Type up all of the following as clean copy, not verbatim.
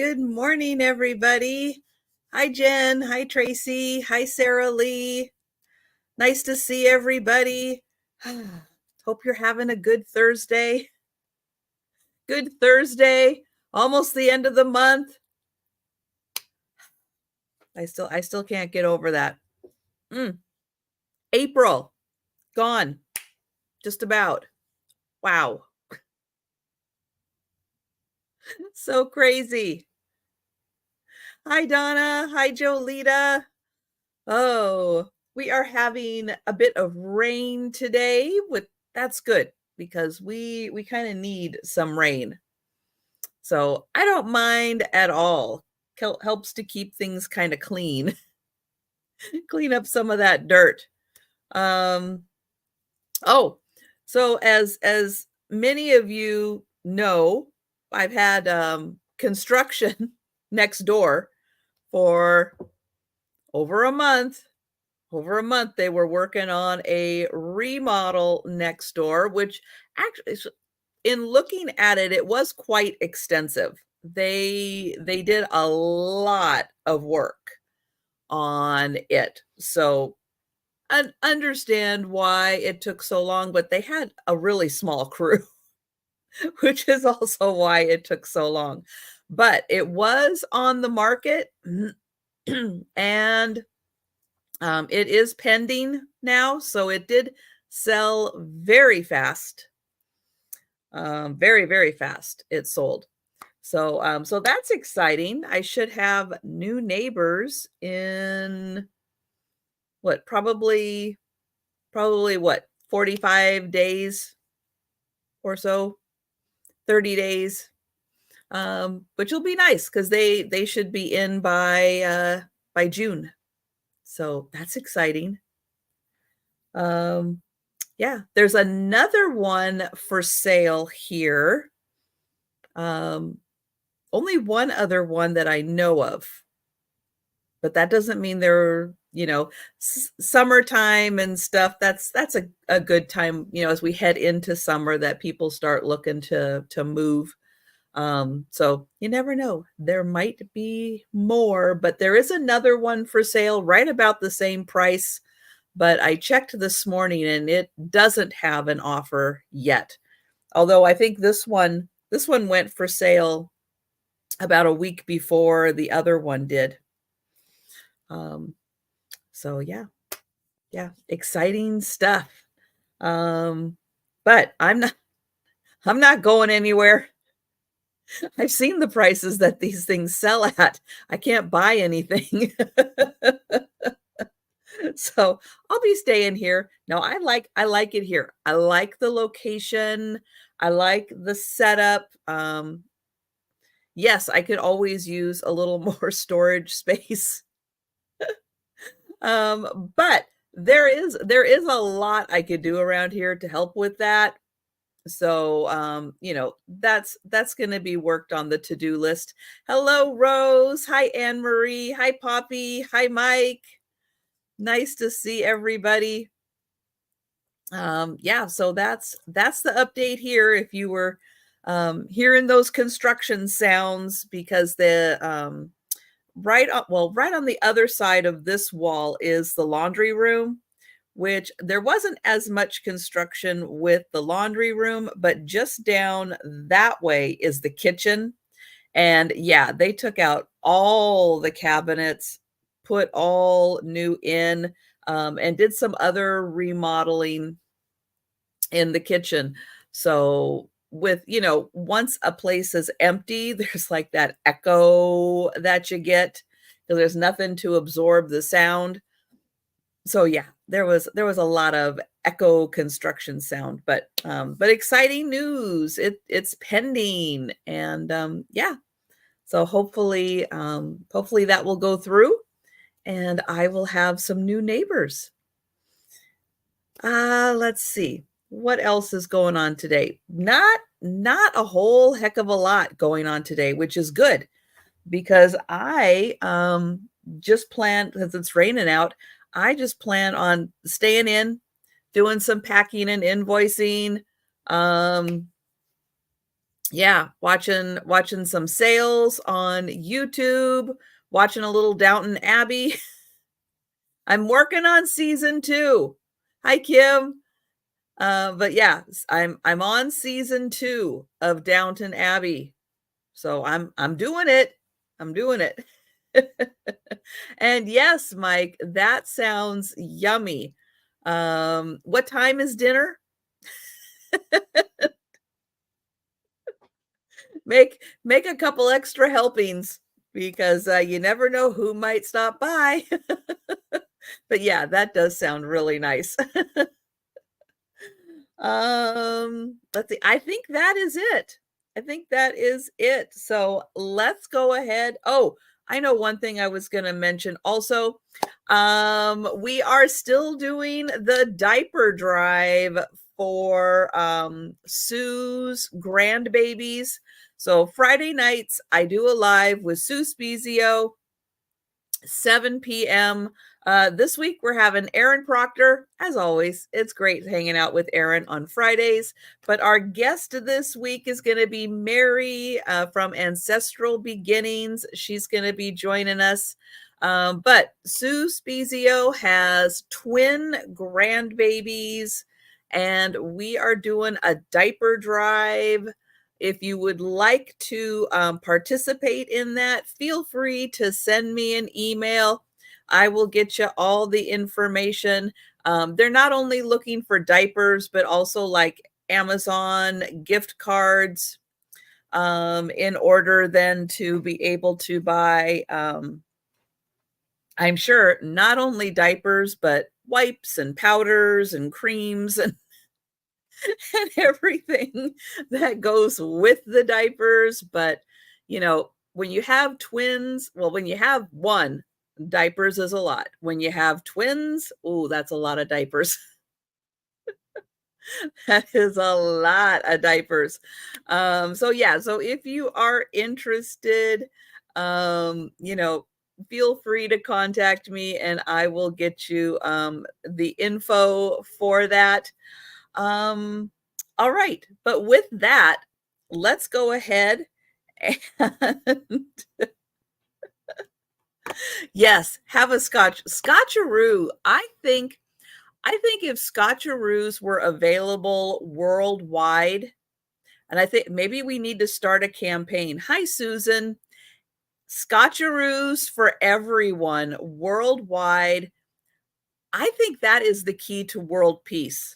Good morning, everybody. Hi, Jen. Hi, Tracy. Hi, Sarah Lee. Nice to see everybody. Hope you're having a good Thursday. Good Thursday. Almost the end of the month. I still can't get over that. April, gone. Just about. Wow. So crazy. Hi, Donna. Hi, Jolita. Oh, we are having a bit of rain today. That's good because we kind of need some rain. So I don't mind at all. Helps to keep things kind of clean. Clean up some of that dirt. Oh, so as many of you know, I've had construction next door for over a month. They were working on a remodel next door, which actually, in looking at it, it was quite extensive. They did a lot of work on it. So I understand why it took so long, but they had a really small crew, which is also why it took so long. But it was on the market and it is pending now, so it did sell very fast. Very, very fast it sold. So that's exciting. I should have new neighbors in what, probably what, 45 days or so, 30 days. Which will be nice because they should be in by June. So that's exciting. Yeah, there's another one for sale here. Only one other one that I know of, but that doesn't mean they're, summertime and stuff. That's a good time, as we head into summer, that people start looking to move. So you never know. There might be more, but there is another one for sale right about the same price. But I checked this morning and it doesn't have an offer yet. Although I think this one went for sale about a week before the other one did. So yeah, exciting stuff. But I'm not going anywhere. I've seen the prices that these things sell at. I can't buy anything. So I'll be staying here. No, I like it here. I like the location. I like the setup. Yes, I could always use a little more storage space. But there is a lot I could do around here to help with that. So that's going to be worked on the to-do list. Hello, Rose. Hi, Anne Marie. Hi, Poppy. Hi, Mike. Nice to see everybody. Yeah, so that's the update here. If you were hearing those construction sounds, because the right on the other side of this wall is the laundry room, which there wasn't as much construction with the laundry room, but just down that way is the kitchen. And yeah, they took out all the cabinets, put all new in, and did some other remodeling in the kitchen. So with, once a place is empty, there's like that echo that you get because there's nothing to absorb the sound. So yeah, there was a lot of echo construction sound, but exciting news. It's pending, and yeah. So hopefully that will go through and I will have some new neighbors. Let's see. What else is going on today? Not a whole heck of a lot going on today, which is good because I just plan, because it's raining out, I just plan on staying in, doing some packing and invoicing, Yeah, watching some sales on YouTube, watching a little Downton Abbey. I'm working on season 2. Hi, Kim. But yeah, I'm on season 2 of Downton Abbey. So I'm doing it. I'm doing it. And yes, Mike, that sounds yummy. What time is dinner? Make a couple extra helpings because you never know who might stop by. But yeah, that does sound really nice. Let's see. I think that is it. I think that is it. So let's go ahead. Oh, I know one thing I was going to mention also. We are still doing the diaper drive for Sue's grandbabies. So Friday nights, I do a live with Sue Spezio 7 p.m. This week we're having Aaron Proctor. As always, it's great hanging out with Aaron on Fridays. But our guest this week is going to be Mary from Ancestral Beginnings. She's going to be joining us. But Sue Spezio has twin grandbabies, and we are doing a diaper drive. If you would like to participate in that, feel free to send me an email. I will get you all the information. They're not only looking for diapers, but also like Amazon gift cards in order then to be able to buy, I'm sure, not only diapers, but wipes and powders and creams and and everything that goes with the diapers. But, when you have twins, well, when you have one, diapers is a lot. When you have twins, oh, that's a lot of diapers. That is a lot of diapers. So yeah, so if you are interested, feel free to contact me and I will get you the info for that. Um, all right, but with that, let's go ahead and yes, have a scotcheroo. I think if scotcheroos were available worldwide, and I think maybe we need to start a campaign. Hi, Susan. Scotcheroos for everyone worldwide. I think that is the key to world peace.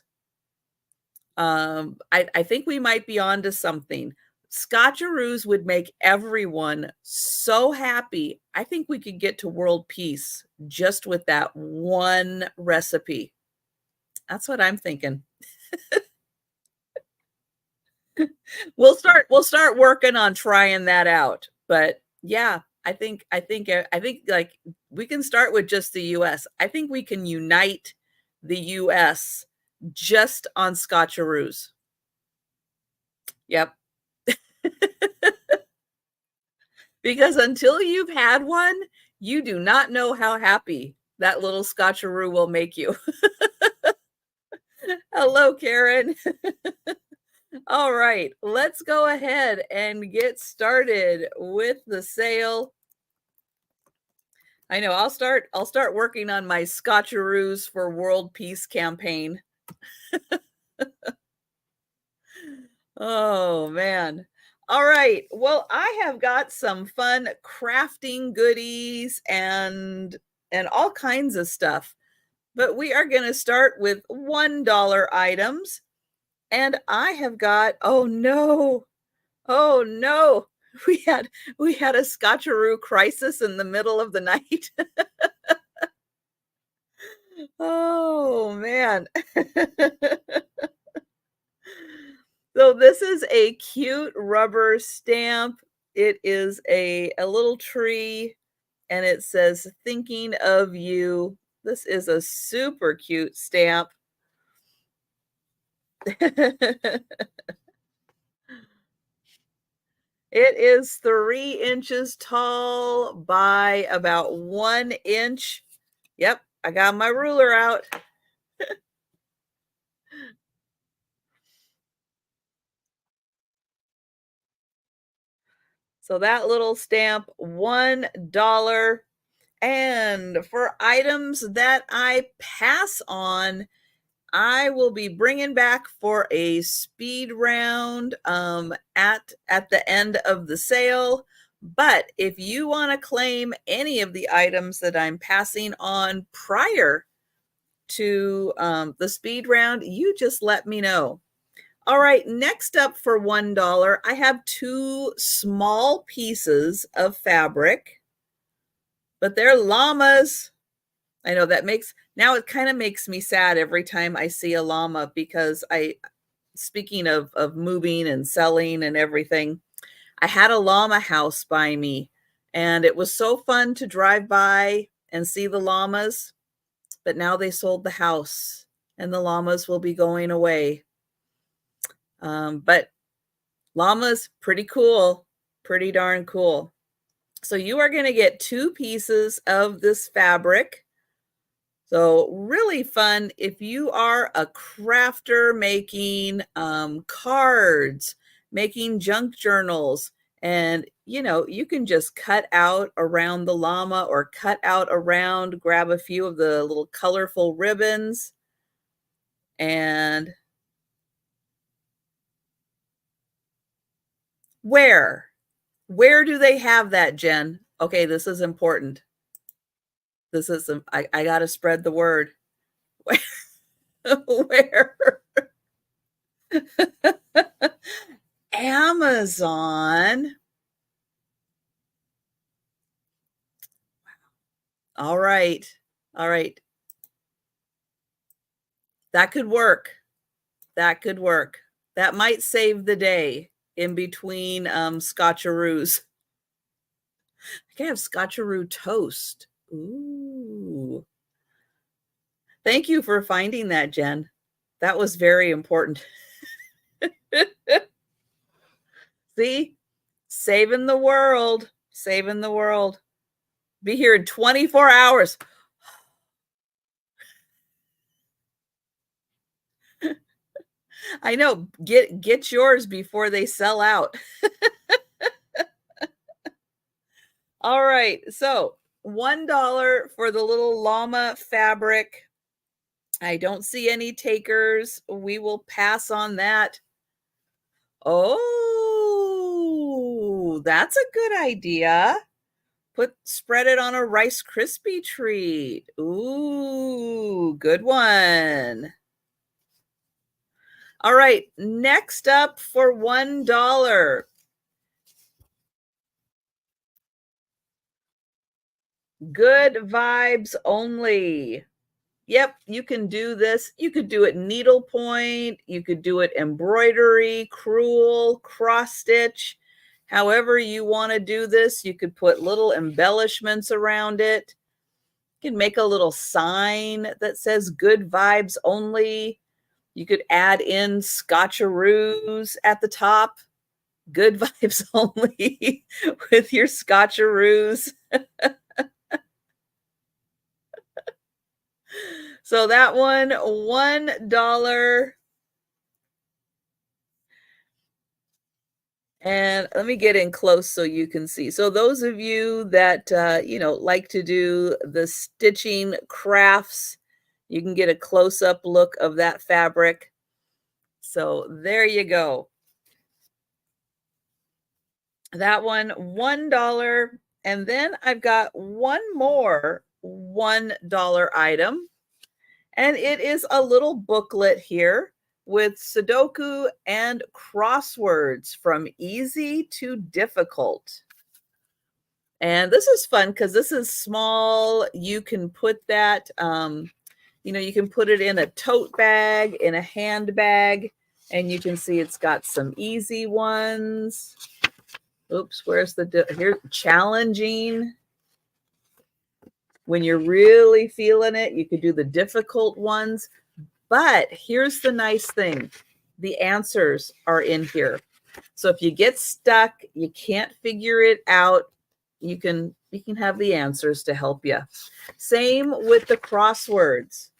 I think we might be onto something. Scotcheroos would make everyone so happy. I think we could get to world peace just with that one recipe. That's what I'm thinking. We'll start working on trying that out. But yeah, I think like we can start with just the US. I think we can unite the US just on scotcheroos. Yep. Because until you've had one, you do not know how happy that little scotcheroo will make you. Hello, Karen. All right, let's go ahead and get started with the sale. I know I'll start working on my scotcheroos for world peace campaign. Oh man. All right. Well, I have got some fun crafting goodies and all kinds of stuff. But we are going to start with $1 items. And I have got, oh no. Oh no. We had a scotcheroo crisis in the middle of the night. Oh man. So this is a cute rubber stamp. It is a little tree and it says thinking of you. This is a super cute stamp. It is 3 inches tall by about 1 inch. Yep, I got my ruler out. So that little stamp, $1. And for items that I pass on, I will be bringing back for a speed round at the end of the sale. But if you want to claim any of the items that I'm passing on prior to the speed round, you just let me know. All right, next up for $1, I have 2 small pieces of fabric, but they're llamas. I know that now it kind of makes me sad every time I see a llama, because speaking of moving and selling and everything, I had a llama house by me, and it was so fun to drive by and see the llamas, but now they sold the house and the llamas will be going away. But llamas, pretty cool, pretty darn cool. So you are going to get 2 pieces of this fabric. So really fun if you are a crafter making cards, making junk journals, and you can just cut out around the llama or cut out around, grab a few of the little colorful ribbons, and where do they have that, Jen? Okay, this is important. This is, I got to spread the word. Where? Amazon. All right. All right. That could work. That could work. That might save the day in between scotcheroos. I can have scotcheroo toast. Ooh. Thank you for finding that, Jen. That was very important. See? Saving the world. Saving the world. Be here in 24 hours. I know. Get yours before they sell out. All right. So $1 for the little llama fabric. I don't see any takers. We will pass on that. Oh, that's a good idea. Spread it on a Rice Krispie treat. Ooh, good one. All right, next up for $1. Good vibes only. Yep, you can do this. You could do it needlepoint. You could do it embroidery, crewel, cross stitch. However you want to do this, you could put little embellishments around it. You can make a little sign that says good vibes only. You could add in scotcheroos at the top. Good vibes only with your scotcheroos. So that one, $1. And let me get in close so you can see. So those of you that, like to do the stitching crafts, you can get a close-up look of that fabric. So there you go. That one, $1. And then I've got one more $1 item. And it is a little booklet here with Sudoku and crosswords from easy to difficult. And this is fun because this is small. You can put that, you can put it in a tote bag, in a handbag, and you can see it's got some easy ones. Oops, where's here? Challenging. When you're really feeling it, you could do the difficult ones. But here's the nice thing. The answers are in here. So if you get stuck, you can't figure it out, you can have the answers to help you. Same with the crosswords.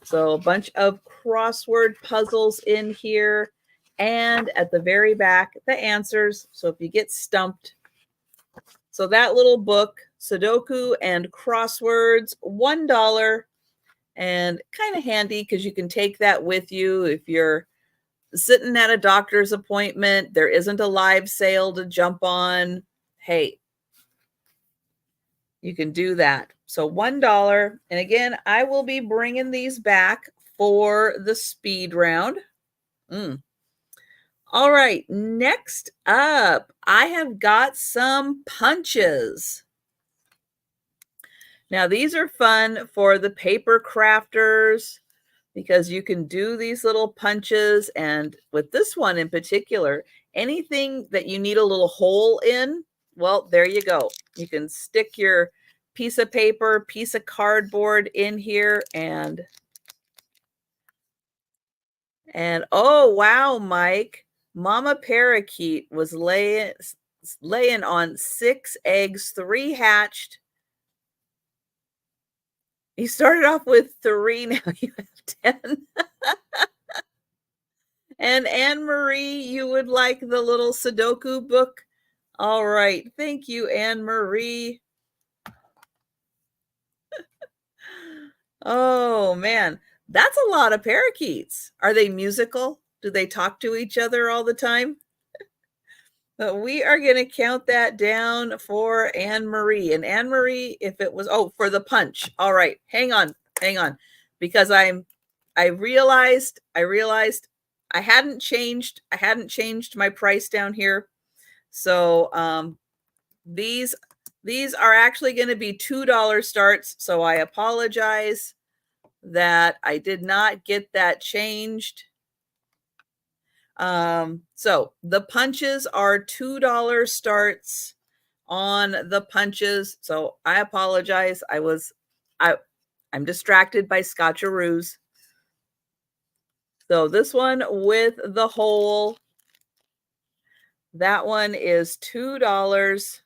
So a bunch of crossword puzzles in here. And at the very back, the answers. So if you get stumped, So that little book, Sudoku and crosswords, $1, and kind of handy because you can take that with you if you're sitting at a doctor's appointment, there isn't a live sale to jump on. Hey, you can do that. So $1. And again, I will be bringing these back for the speed round. All right, next up, I have got some punches. Now, these are fun for the paper crafters because you can do these little punches. And with this one in particular, anything that you need a little hole in, well, there you go. You can stick your piece of paper, piece of cardboard in here and oh, wow, Mike. Mama Parakeet was laying on 6 eggs, 3 hatched. You started off with 3, now you have 10. And Anne Marie, you would like the little Sudoku book? All right. Thank you, Anne Marie. Oh, man. That's a lot of parakeets. Are they musical? Do they talk to each other all the time? But we are going to count that down for Anne Marie. And Anne Marie, if it was, oh, for the punch. All right. Hang on. Because I realized I hadn't changed my price down here. So these are actually going to be $2 starts. So I apologize that I did not get that changed. So the punches are $2 starts on the punches. So I apologize. I'm distracted by Scotcheroos. So this one with the hole, that one is $2.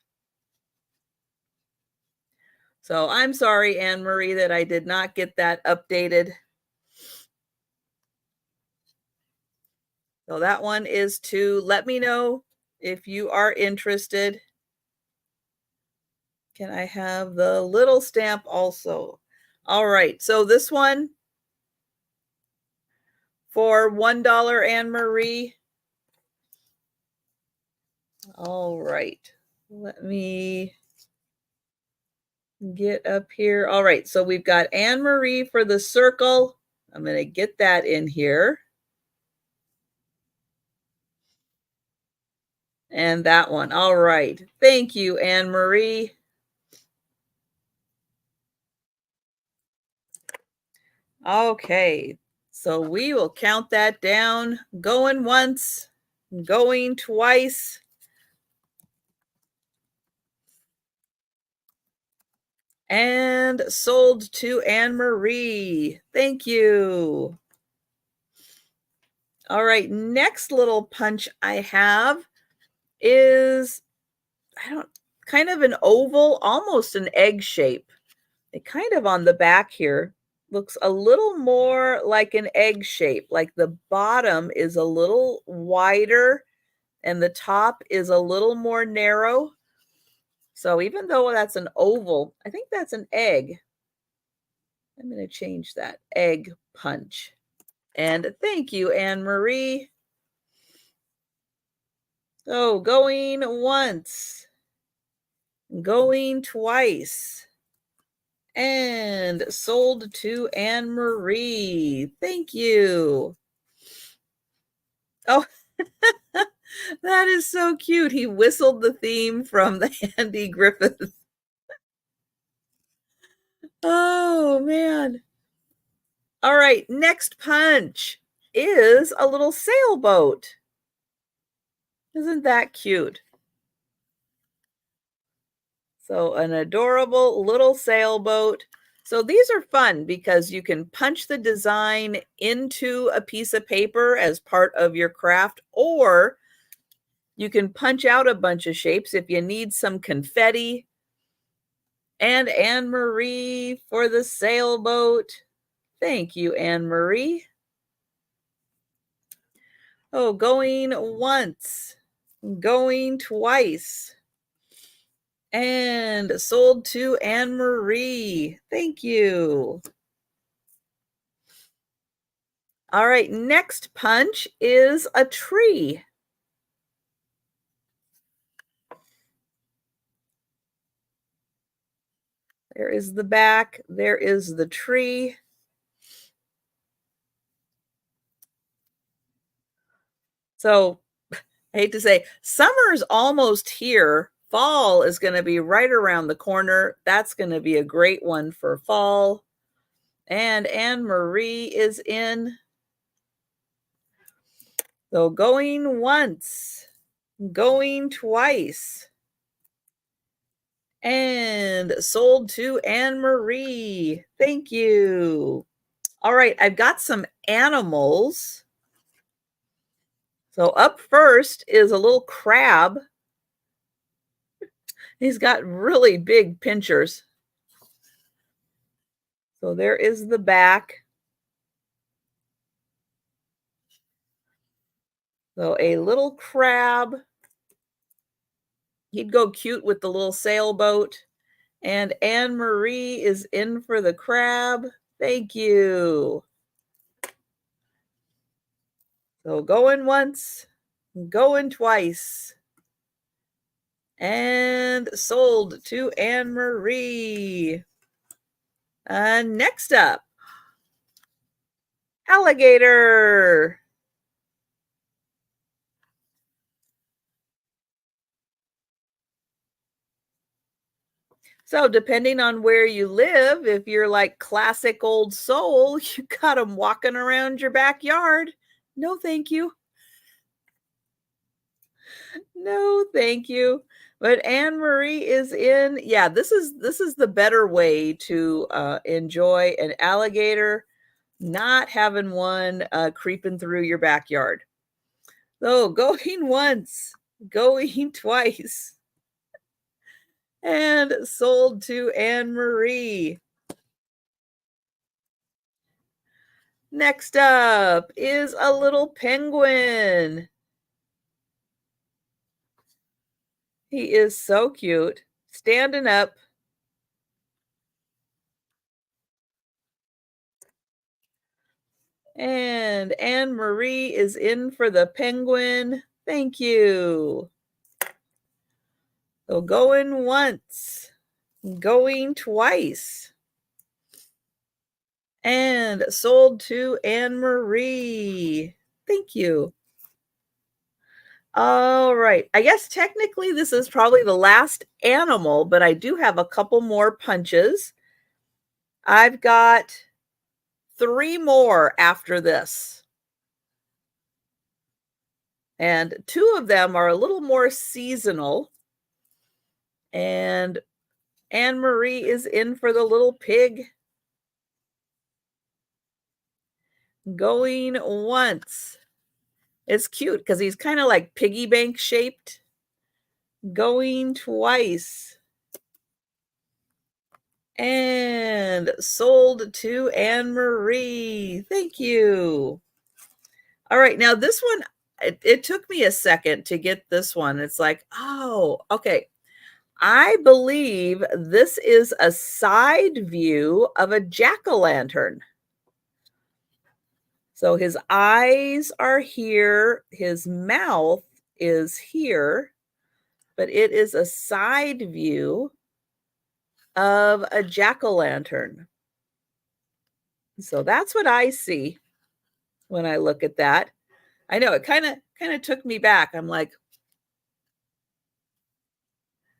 So I'm sorry, Anne Marie, that I did not get that updated. So that one is $2. Let me know if you are interested. Can I have the little stamp also? All right. So this one for $1, Anne Marie. All right. Let me get up here. All right. So we've got Anne Marie for the circle. I'm going to get that in here. And that one. All right. Thank you, Anne Marie. Okay. So we will count that down. Going once, going twice. And sold to Anne Marie. Thank you. All right. Next little punch I have is, kind of an oval, almost an egg shape. It kind of on the back here looks a little more like an egg shape, like the bottom is a little wider and the top is a little more narrow. So even though that's an oval, I think that's an egg. I'm going to change that. Egg punch. And thank you, Anne Marie. So going once, going twice, and sold to Anne Marie. Thank you. Oh, that is so cute. He whistled the theme from the Andy Griffith. Oh, man. All right, next punch is a little sailboat. Isn't that cute? So an adorable little sailboat. So these are fun because you can punch the design into a piece of paper as part of your craft, or you can punch out a bunch of shapes if you need some confetti. And Anne Marie for the sailboat. Thank you, Anne Marie. Oh, going once, going twice, And sold to Anne Marie. Thank you. All right, next punch is a tree. There is the back. There is the tree. So I hate to say, summer's almost here. Fall is going to be right around the corner. That's going to be a great one for fall. And Anne Marie is in. So going once, going twice, and sold to Anne Marie. Thank you. All right, I've got some animals. So up first is a little crab. He's got really big pinchers. So there is the back. So a little crab. He'd go cute with the little sailboat. And Anne Marie is in for the crab. Thank you. So going once, going twice. And sold to Anne Marie. Next up, alligator. So depending on where you live, if you're like classic old soul, you got them walking around your backyard. No, thank you. No, thank you. But Anne Marie is in. Yeah, this is the better way to enjoy an alligator, not having one creeping through your backyard. So going once, going twice, and sold to Anne Marie. Next up is a little penguin. He is so cute, standing up. And Anne Marie is in for the penguin. Thank you. So going once, going twice, and sold to Anne Marie. Thank you. All right. I guess technically this is probably the last animal, but I do have a couple more punches. I've got 3 more after this. And 2 of them are a little more seasonal. And Anne Marie is in for the little pig. Going once. It's cute because he's kind of like piggy bank shaped. Going twice. And sold to Anne Marie. Thank you. All right, now this one, it took me a second to get this one. It's like, oh, okay. I believe this is a side view of a jack-o'-lantern. So his eyes are here, his mouth is here, but it is a side view of a jack-o'-lantern. So that's what I see when I look at that. I know it kind of took me back. I'm like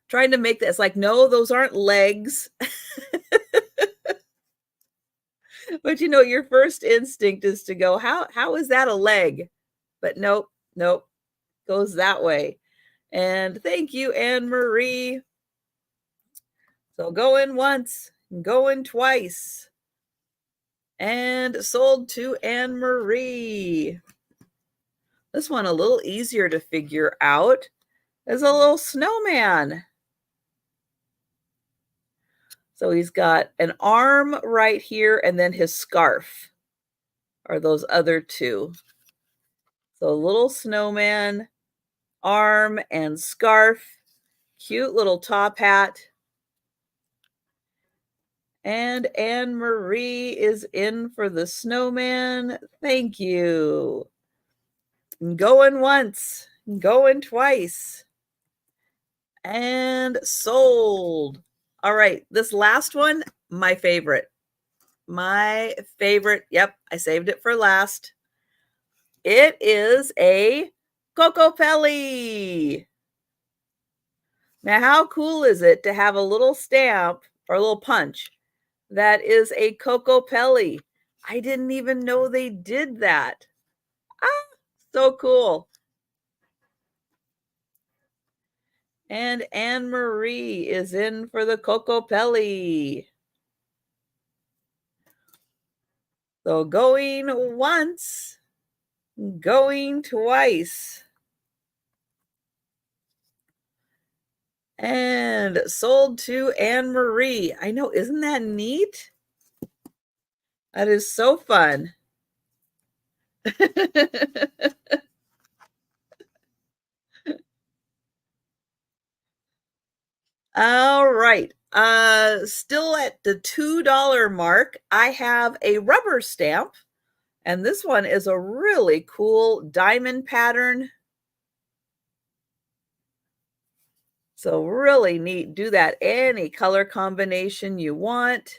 trying to make this like, no, those aren't legs. But you know, your first instinct is to go, how is that a leg? But nope, nope, goes that way. And thank you, Anne Marie. So going once, going twice, and sold to Anne Marie. This one a little easier to figure out. There's a little snowman. So he's got an arm right here, and then his scarf are those other 2. So little snowman, arm and scarf. Cute little top hat. And Anne Marie is in for the snowman. Thank you. Going once, going twice, and sold. All right, this last one, my favorite. My favorite. Yep, I saved it for last. It is a Pelli. Now, how cool is it to have a little stamp or a little punch that is a Pelli? I didn't even know they did that. Ah, so cool. And Anne Marie is in for the Pelli. So going once, going twice, and sold to Anne Marie. I know, isn't that neat? That is so fun. All right. Still at the $2 mark, I have a rubber stamp, and this one is a really cool diamond pattern. So really neat. Do that any color combination you want.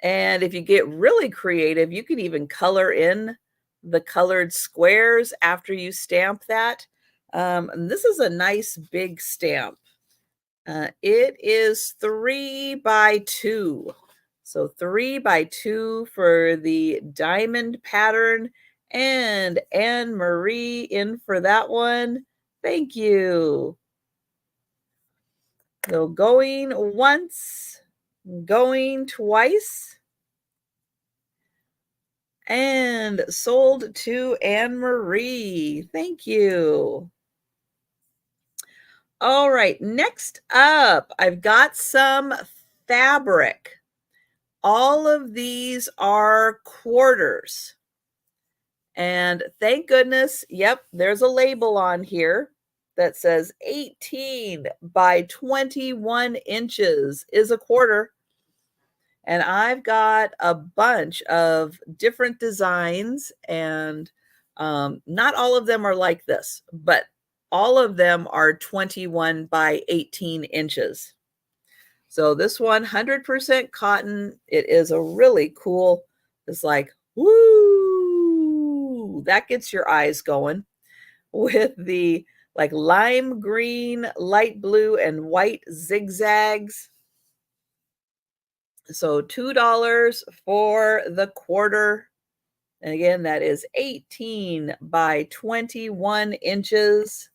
And if you get really creative, you can even color in the colored squares after you stamp that. And this is a nice big stamp. It is 3 by 2. So 3 by 2 for the diamond pattern. And Anne Marie in for that one. Thank you. So going once, going twice, and sold to Anne Marie. Thank you. All right, next up, I've got some fabric. All of these are quarters. And thank goodness, yep, there's a label on here that says 18 by 21 inches is a quarter. And I've got a bunch of different designs, and not all of them are like this, but all of them are 21 by 18 inches. So this one, 100% cotton. It is a really cool, it's like, woo, that gets your eyes going with the like lime green, light blue, and white zigzags. So $2 for the quarter. And again, that is 18 by 21 inches.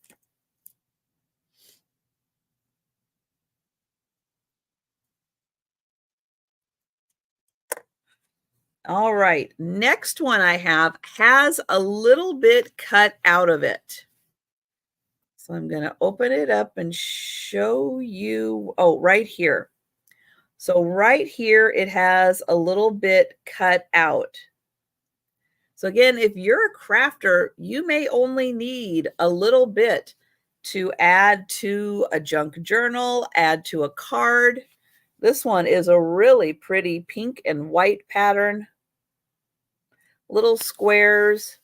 All right, next one I have has a little bit cut out of it. So I'm going to open it up and show you. Oh, right here. So right here, it has a little bit cut out. So again, if you're a crafter, you may only need a little bit to add to a junk journal, add to a card. This one is a really pretty pink and white pattern. Little squares,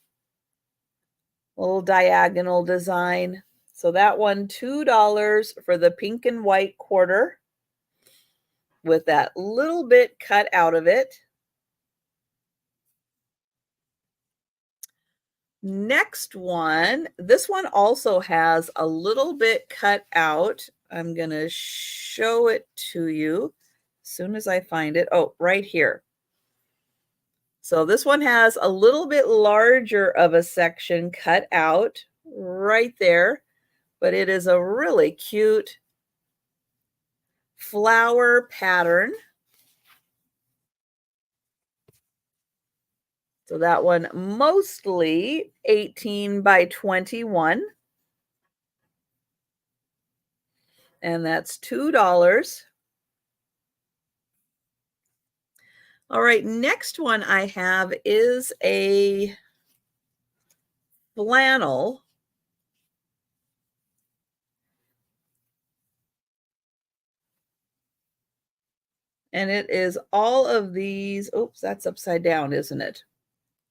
little diagonal design. So that one, $2 for the pink and white quarter with that little bit cut out of it. Next one, this one also has a little bit cut out. I'm going to show it to you as soon as I find it. Oh, right here. So this one has a little bit larger of a section cut out right there, but it is a really cute flower pattern. So that one mostly 18 by 21. And that's $2. All right, next one I have is a flannel. And it is all of these. Oops, that's upside down, isn't it?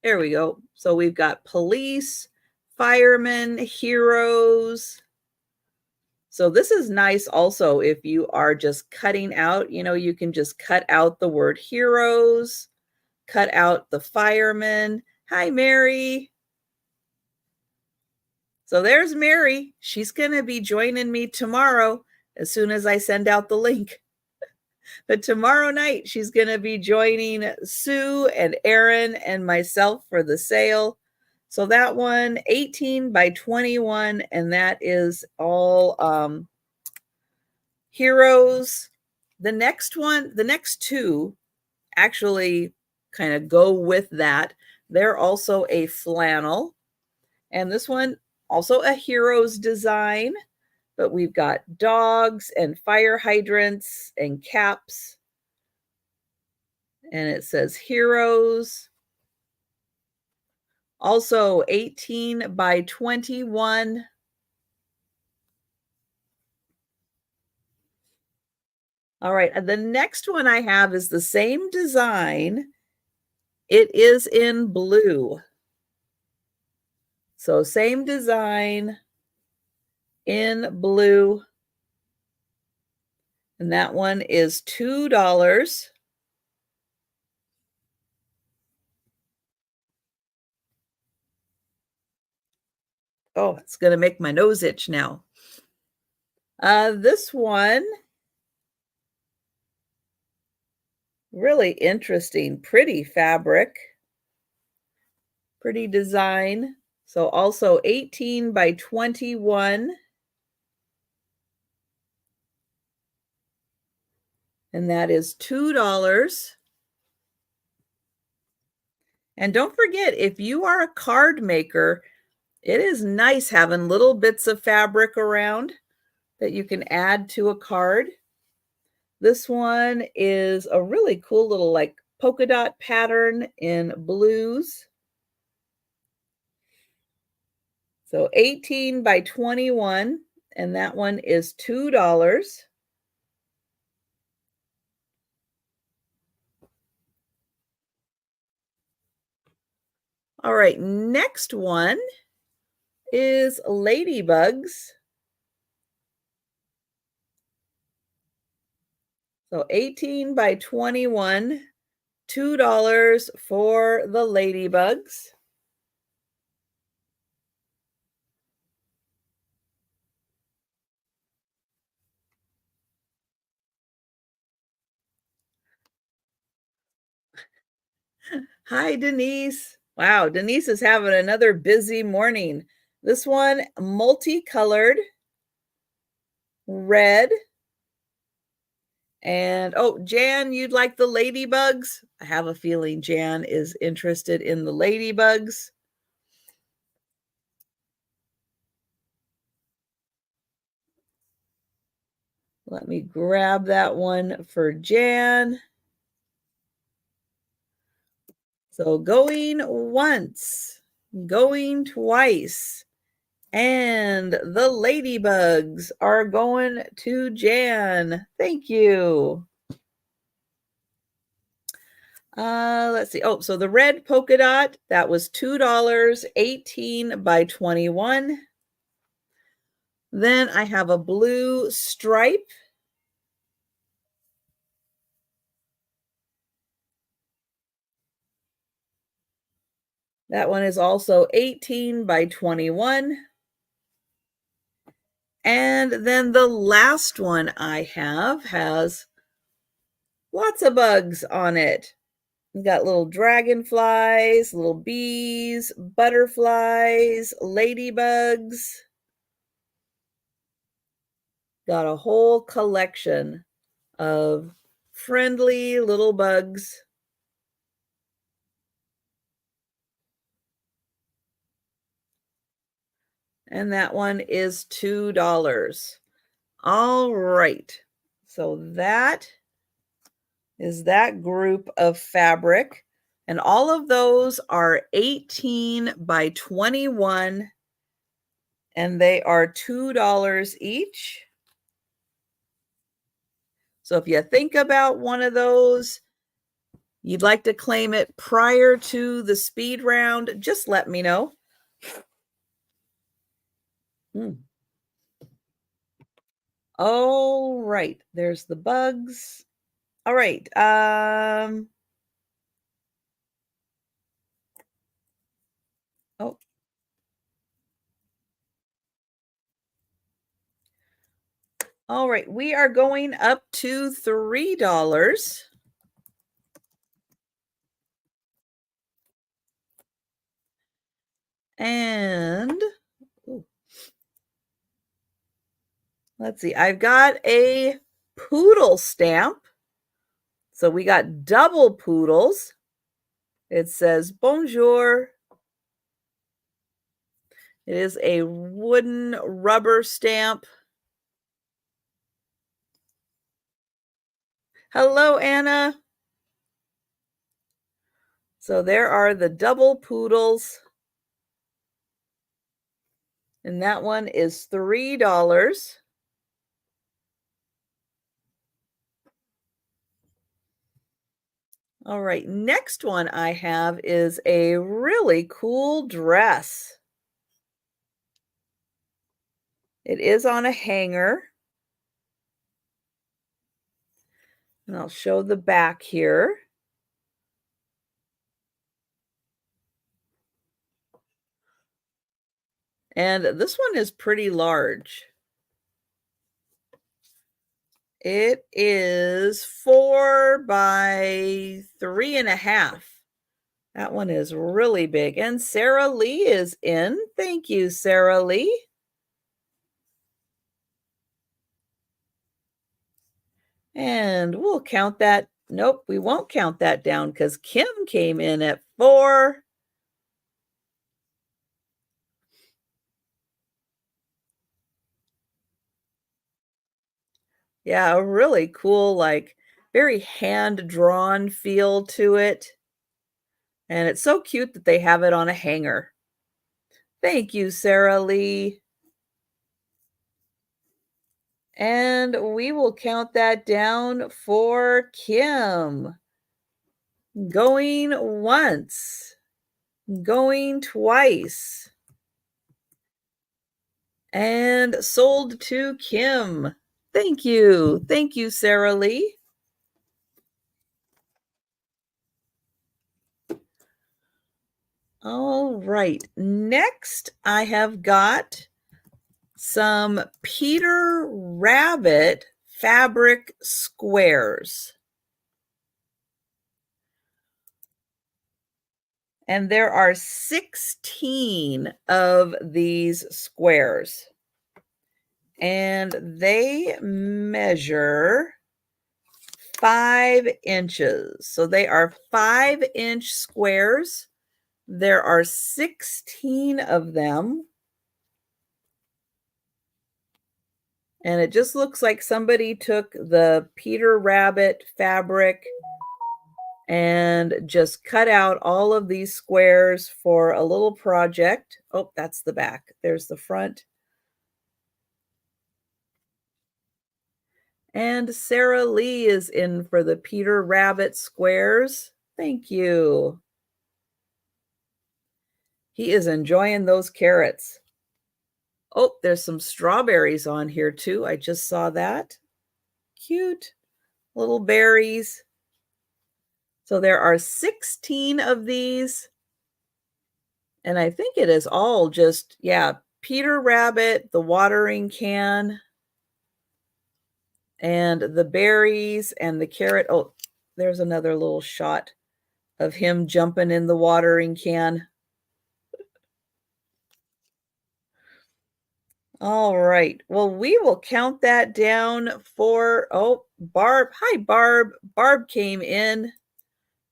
There we go. So we've got police, firemen, heroes. So this is nice also if you are just cutting out, you can just cut out the word heroes, cut out the firemen. Hi, Mary. So there's Mary. She's going to be joining me tomorrow as soon as I send out the link. But tomorrow night, she's going to be joining Sue and Aaron and myself for the sale. So that one, 18 by 21, and that is all heroes. The next one, the next two actually kind of go with that. They're also a flannel. And this one, also a heroes design. But we've got dogs and fire hydrants and caps. And it says heroes. Also 18 by 21. All right, the next one I have is the same design. It is in blue. So same design in blue. And that one is $2. Oh, it's going to make my nose itch now. This one, really interesting, pretty fabric, pretty design. So also 18 by 21. And that is $2. And don't forget, if you are a card maker, it is nice having little bits of fabric around that you can add to a card. This one is a really cool little like polka dot pattern in blues. So 18 by 21, and that one is $2. All right, next one is ladybugs. So 18 by 21, $2 for the ladybugs. Hi, Denise. Wow, Denise is having another busy morning. This one, multicolored, red. And oh, Jan, you'd like the ladybugs? I have a feeling Jan is interested in the ladybugs. Let me grab that one for Jan. So going once, going twice, and the ladybugs are going to Jan. Thank you. Let's see. Oh, so the red polka dot, that was $2, 18 by 21. Then I have a blue stripe. That one is also 18 by 21. And then the last one I have has lots of bugs on it. We got little dragonflies, little bees, butterflies, ladybugs. Got a whole collection of friendly little bugs. And that one is $2. All right. So that is that group of fabric. And all of those are 18 by 21. And they are $2 each. So if you think about one of those, you'd like to claim it prior to the speed round, just let me know. All right, there's the bugs. All right. Oh, all right. We are going up to $3. And ooh, let's see. I've got a poodle stamp. So we got double poodles. It says bonjour. It is a wooden rubber stamp. Hello, Anna. So there are the double poodles. And that one is $3. All right, next one I have is a really cool dress. It is on a hanger. And I'll show the back here. And this one is pretty large. It is 4 by 3.5. That one is really big. And Sarah Lee is in. Thank you, Sarah Lee. And we'll count that. Nope, we won't count that down because Kim came in at 4. Yeah, a really cool, like very hand-drawn feel to it. And it's so cute that they have it on a hanger. Thank you, Sarah Lee. And we will count that down for Kim. Going once, going twice, and sold to Kim. Thank you. Thank you, Sarah Lee. All right. Next, I have got some Peter Rabbit fabric squares. And there are 16 of these squares. And they measure 5 inches. So they are 5-inch squares. There are 16 of them. And it just looks like somebody took the Peter Rabbit fabric and just cut out all of these squares for a little project. Oh, that's the back. There's the front. And Sarah Lee is in for the Peter Rabbit squares. Thank you. He is enjoying those carrots. Oh, there's some strawberries on here too. I just saw that. Cute little berries. So there are 16 of these. And I think it is all just, yeah, Peter Rabbit, the watering can, and the berries and the carrot. Oh, there's another little shot of him jumping in the watering can. All right. Well, we will count that down for, oh, Barb. Hi, Barb. Barb came in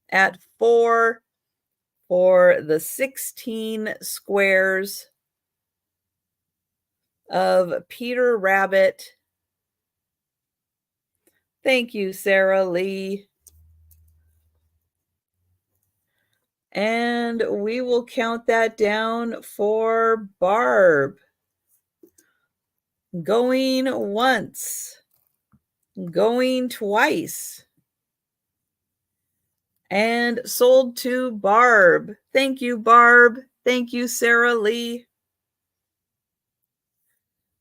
at 4 for the 16 squares of Peter Rabbit. Thank you, Sarah Lee. And we will count that down for Barb. Going once, going twice. And sold to Barb. Thank you, Barb. Thank you, Sarah Lee.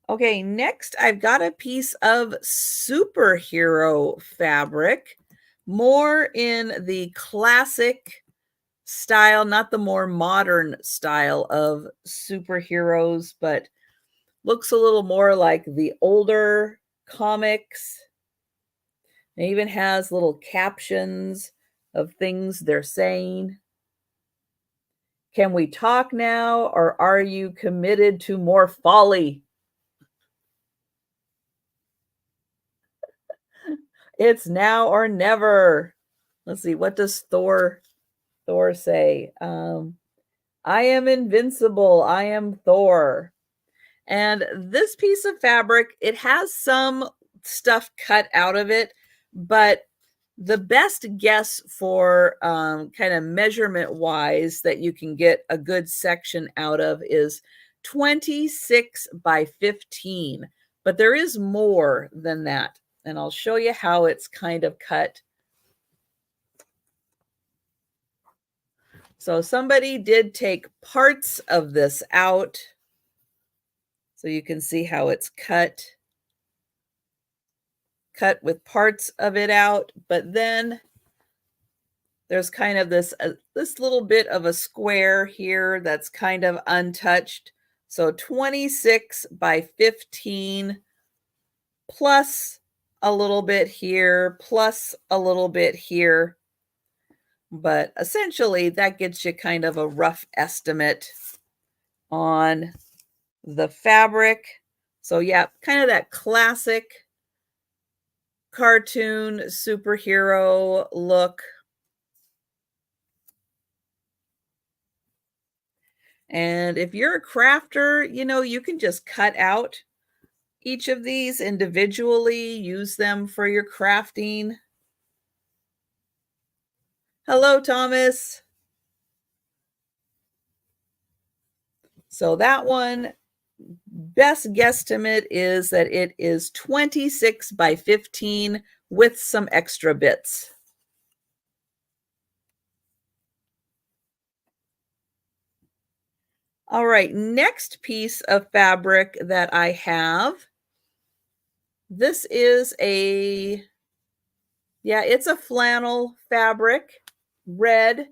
Okay, next I've got a piece of superhero fabric, more in the classic style, not the more modern style of superheroes, but looks a little more like the older comics. It even has little captions of things they're saying. Can we talk now, or are you committed to more folly? It's now or never. Let's see, what does Thor say? I am invincible. I am Thor. And this piece of fabric, it has some stuff cut out of it, but the best guess for kind of measurement wise that you can get a good section out of is 26 by 15. But there is more than that. And I'll show you how it's kind of cut. So somebody did take parts of this out. So you can see how it's cut with parts of it out, but then there's kind of this little bit of a square here that's kind of untouched. So 26 by 15 plus a little bit here, plus a little bit here. But essentially that gets you kind of a rough estimate on the fabric. So yeah, kind of that classic cartoon superhero look. And if you're a crafter, you know, you can just cut out each of these individually, use them for your crafting. Hello, Thomas. So that one, best guesstimate is that it is 26 by 15 with some extra bits. All right, next piece of fabric that I have. This is it's a flannel fabric, red.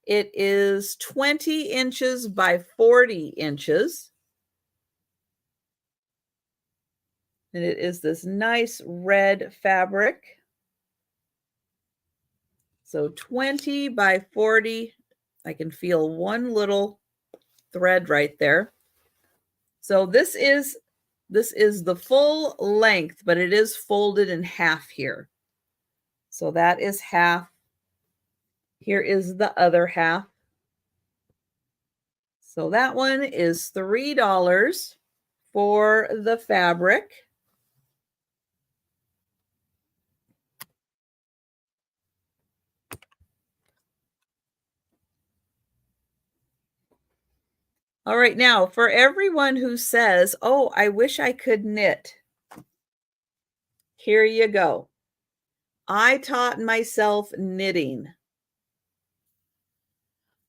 It is 20 inches by 40 inches. And it is this nice red fabric. So 20 by 40. I can feel one little thread right there. So this is the full length, but it is folded in half here. So that is half. Here is the other half. So that one is $3 for the fabric. All right, now for everyone who says, oh, I wish I could knit, here you go. I taught myself knitting.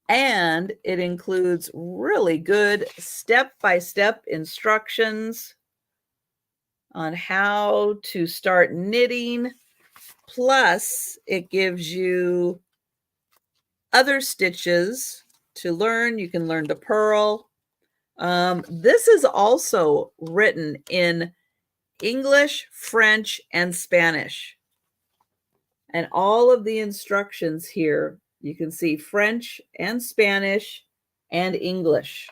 And it includes really good step-by-step instructions on how to start knitting. Plus, it gives you other stitches to learn. You can learn to purl. This is also written in English, French, and Spanish. And all of the instructions here, you can see French and Spanish and English.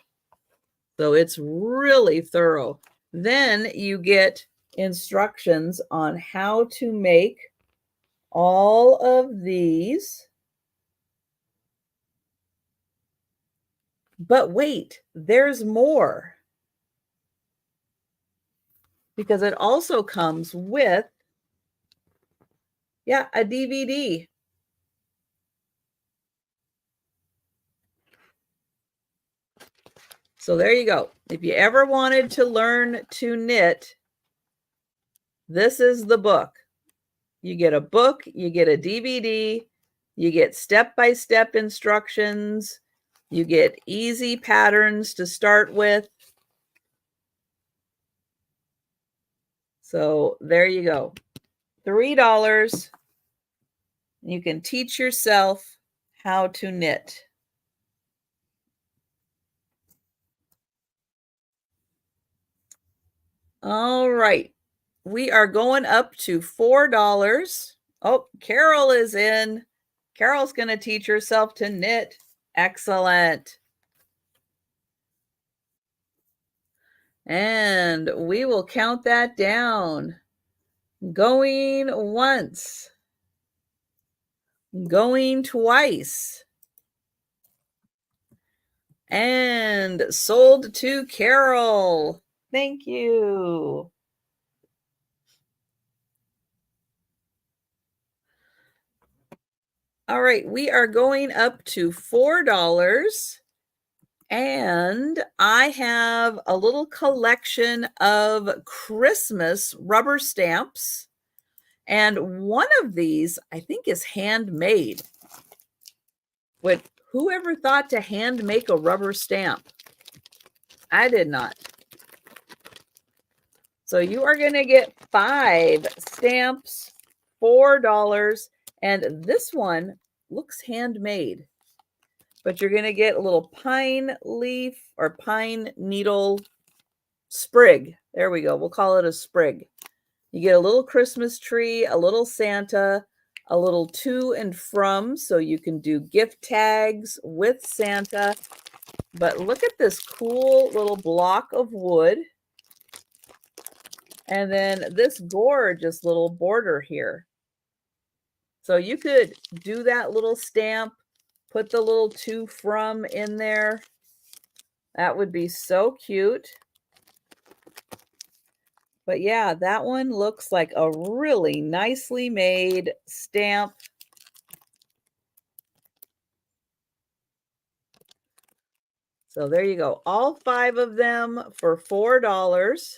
So it's really thorough. Then you get instructions on how to make all of these. But wait, there's more. Because it also comes with, a DVD. So there you go. If you ever wanted to learn to knit, this is the book. You get a book, you get a DVD, you get step-by-step instructions, you get easy patterns to start with. So there you go. $3. You can teach yourself how to knit. All right. We are going up to $4. Oh, Carol is in. Carol's going to teach herself to knit. Excellent. And we will count that down. Going once. Going twice. And sold to Carol. Thank you. All right, we are going up to $4. And I have a little collection of Christmas rubber stamps. And one of these, I think, is handmade. Whoever thought to hand make a rubber stamp? I did not. So you are going to get 5 stamps, $4. And this one looks handmade. But you're going to get a little pine leaf or pine needle sprig. There we go. We'll call it a sprig. You get a little Christmas tree, a little Santa, a little to and from, so you can do gift tags with Santa. But look at this cool little block of wood. And then this gorgeous little border here. So you could do that little stamp, put the little to from in there. That would be so cute. But yeah, that one looks like a really nicely made stamp. So there you go. All 5 of them for $4.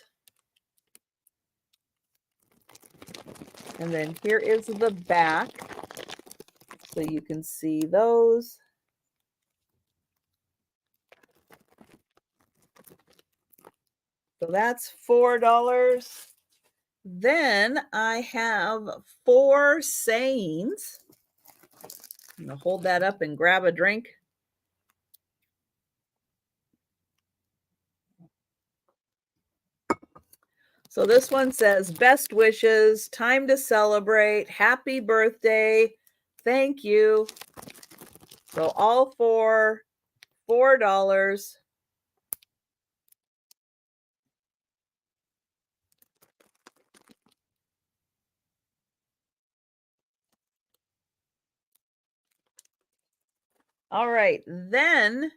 And then here is the back. So you can see those. So that's $4. Then I have 4 sayings. I'm going to hold that up and grab a drink. So this one says, best wishes, time to celebrate, happy birthday, thank you. So all for $4. All right, then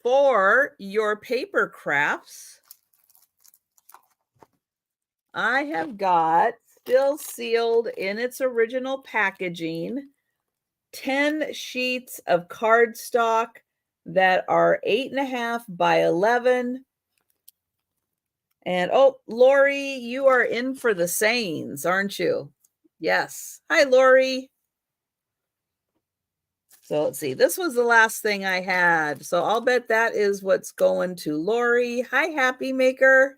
for your paper crafts, I have got, still sealed in its original packaging, 10 sheets of cardstock that are 8.5 by 11. And oh, Lori, you are in for the sayings, aren't you? Yes. Hi, Lori. So let's see. This was the last thing I had. So I'll bet that is what's going to Lori. Hi, Happy Maker.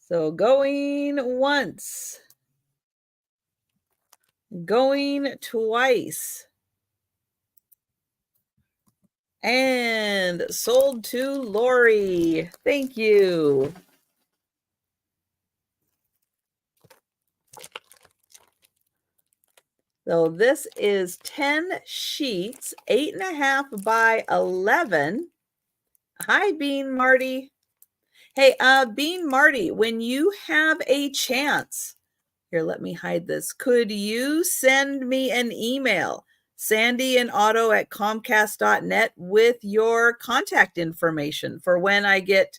So going once. Going twice. And sold to Lori. Thank you. So this is 10 sheets, 8.5 by 11. Hi, Bean Marty. Hey, Bean Marty, when you have a chance, here, let me hide this. Could you send me an email, sandyandotto@comcast.net, with your contact information for when I get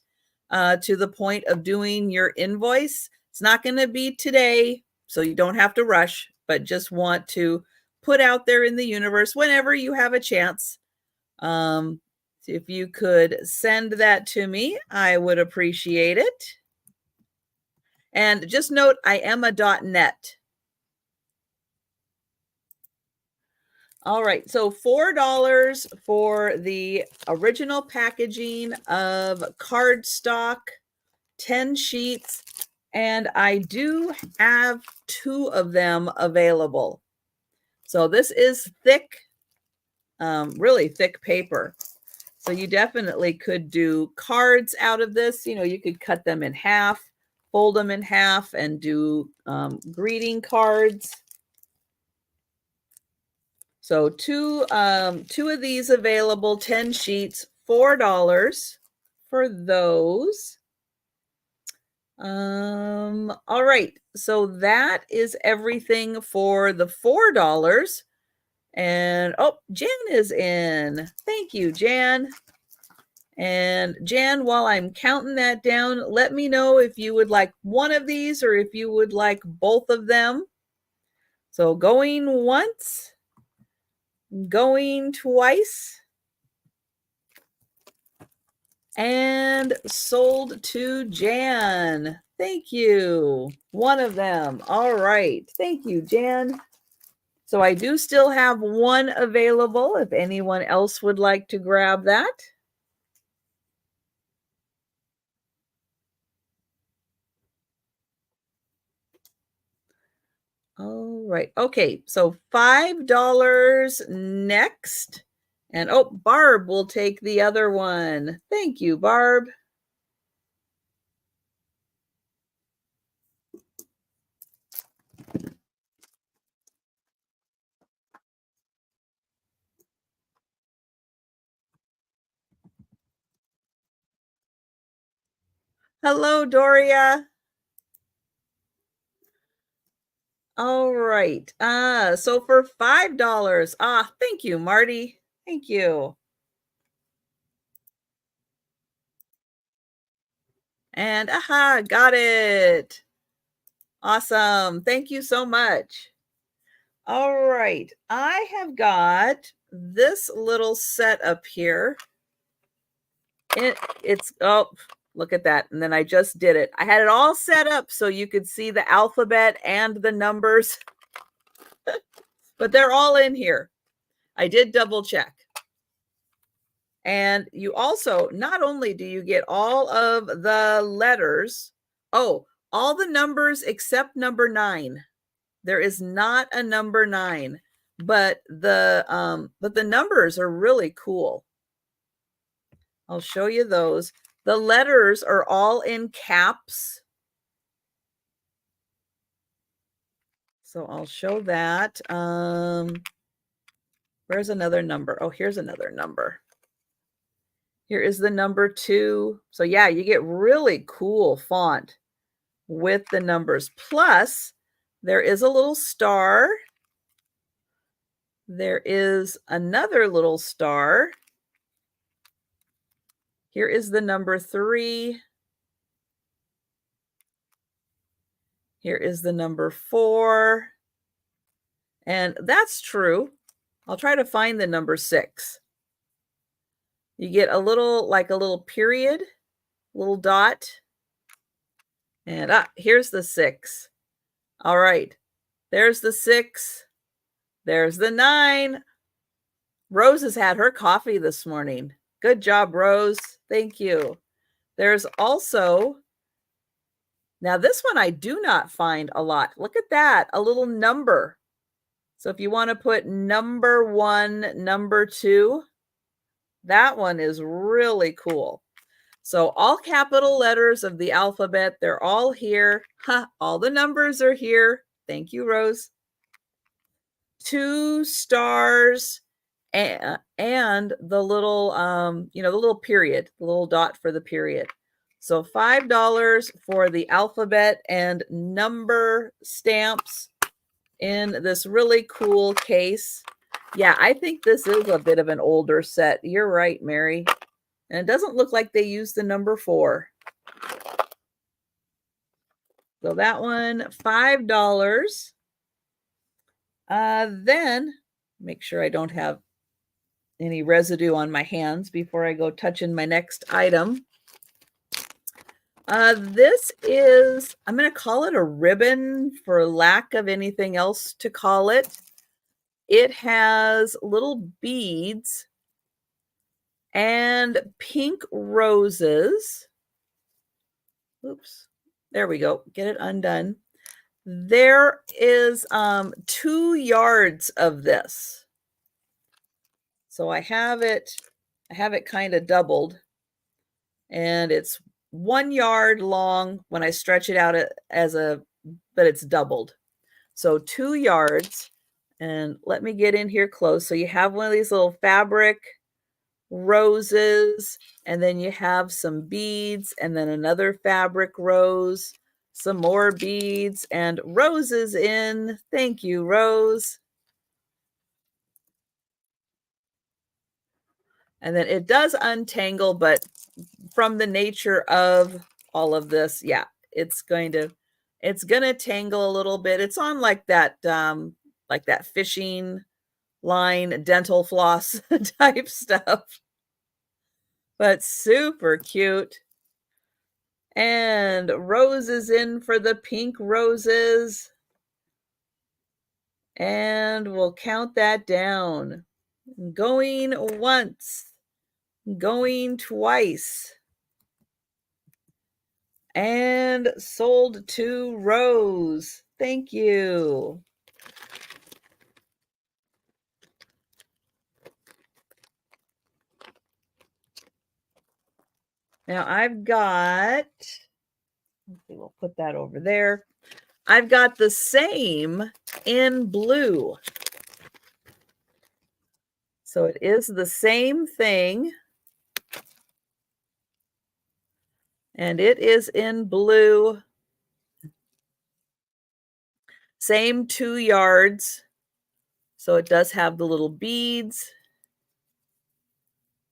to the point of doing your invoice? It's not going to be today, so you don't have to rush, but just want to put out there in the universe whenever you have a chance. So if you could send that to me, I would appreciate it. And just note, I am a .net. All right, so $4 for the original packaging of cardstock, 10 sheets, and I do have 2 of them available. So this is thick, really thick paper. So you definitely could do cards out of this. You know, you could cut them in half, fold them in half, and do greeting cards. So two of these available, 10 sheets, $4 for those. All right, so that is everything for the $4. And oh, Jan is in. Thank you, Jan. And Jan, while I'm counting that down, let me know if you would like one of these or if you would like both of them. So going once, going twice, and sold to Jan. Thank you. One of them. All right. Thank you, Jan. So I do still have one available if anyone else would like to grab that. All right. Okay. So $5 next. And oh, Barb will take the other one. Thank you, Barb. Hello, Doria. All right. So for $5. Thank you, Marty. Thank you. And aha, got it. Awesome. Thank you so much. All right. I have got this little set up here. It's oh, look at that. And then I just did it. I had it all set up so you could see the alphabet and the numbers, but they're all in here. I did double check. And you also, not only do you get all of the letters, oh, all the numbers except number 9. There is not a number 9, but the numbers are really cool. I'll show you those. The letters are all in caps. So I'll show that. Where's another number? Oh, here's another number. Here is the number 2. So yeah, you get really cool font with the numbers. Plus, there is a little star. There is another little star. Here is the number 3. Here is the number 4. And that's true. I'll try to find the number 6. You get a little, like a little period, little dot. And here's the 6. All right. There's the 6. There's the 9. Rose has had her coffee this morning. Good job, Rose. Thank you. There's also, now this one I do not find a lot. Look at that, a little number. So if you want to put number 1, number 2, that one is really cool. So all capital letters of the alphabet, they're all here. All the numbers are here. Thank you, Rose. 2 stars and the little, the little period, the little dot for the period. So $5 for the alphabet and number stamps in this really cool case. Yeah, I think this is a bit of an older set. You're right, Mary. And it doesn't look like they used the number 4. So that one, $5. Then make sure I don't have any residue on my hands before I go touching my next item. This is, I'm going to call it a ribbon for lack of anything else to call it. It has little beads and pink roses. Oops, there we go. Get it undone. There is 2 yards of this. So I have it kind of doubled, and it's 1 yard long when I stretch it out but it's doubled. So 2 yards. And let me get in here close. So you have one of these little fabric roses, and then you have some beads, and then another fabric rose, some more beads, and roses in. Thank you, Rose. And then it does untangle, but from the nature of all of this, yeah, it's gonna tangle a little bit. It's on like that fishing line dental floss type stuff, but super cute. And roses in for the pink roses, and we'll count that down. Going once, going twice, and sold to Rose. Thank you. Now I've got, we'll put that over there. I've got the same in blue. So it is the same thing. And it is in blue. Same 2 yards. So it does have the little beads.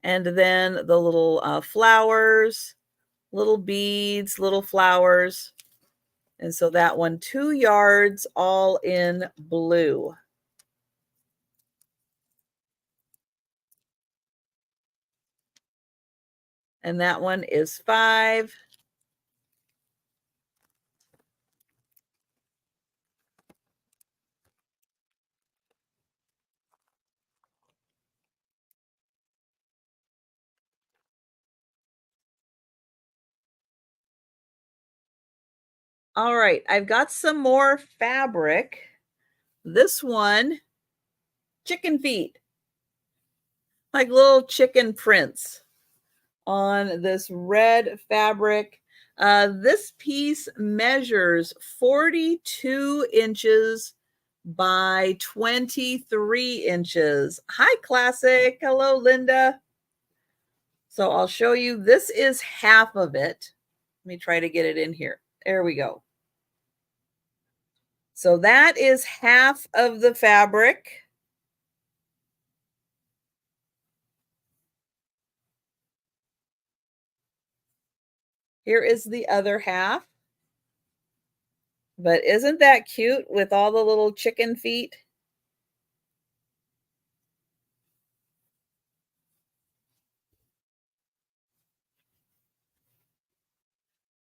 And then the little flowers, little beads, little flowers. And so that one, 2 yards, all in blue. And that one is $5. All right, I've got some more fabric. This one, chicken feet, like little chicken prints on this red fabric. This piece measures 42 inches by 23 inches. Hi, Classic. Hello, Linda. So I'll show you. This is half of it. Let me try to get it in here. There we go. So that is half of the fabric. Here is the other half. But isn't that cute with all the little chicken feet?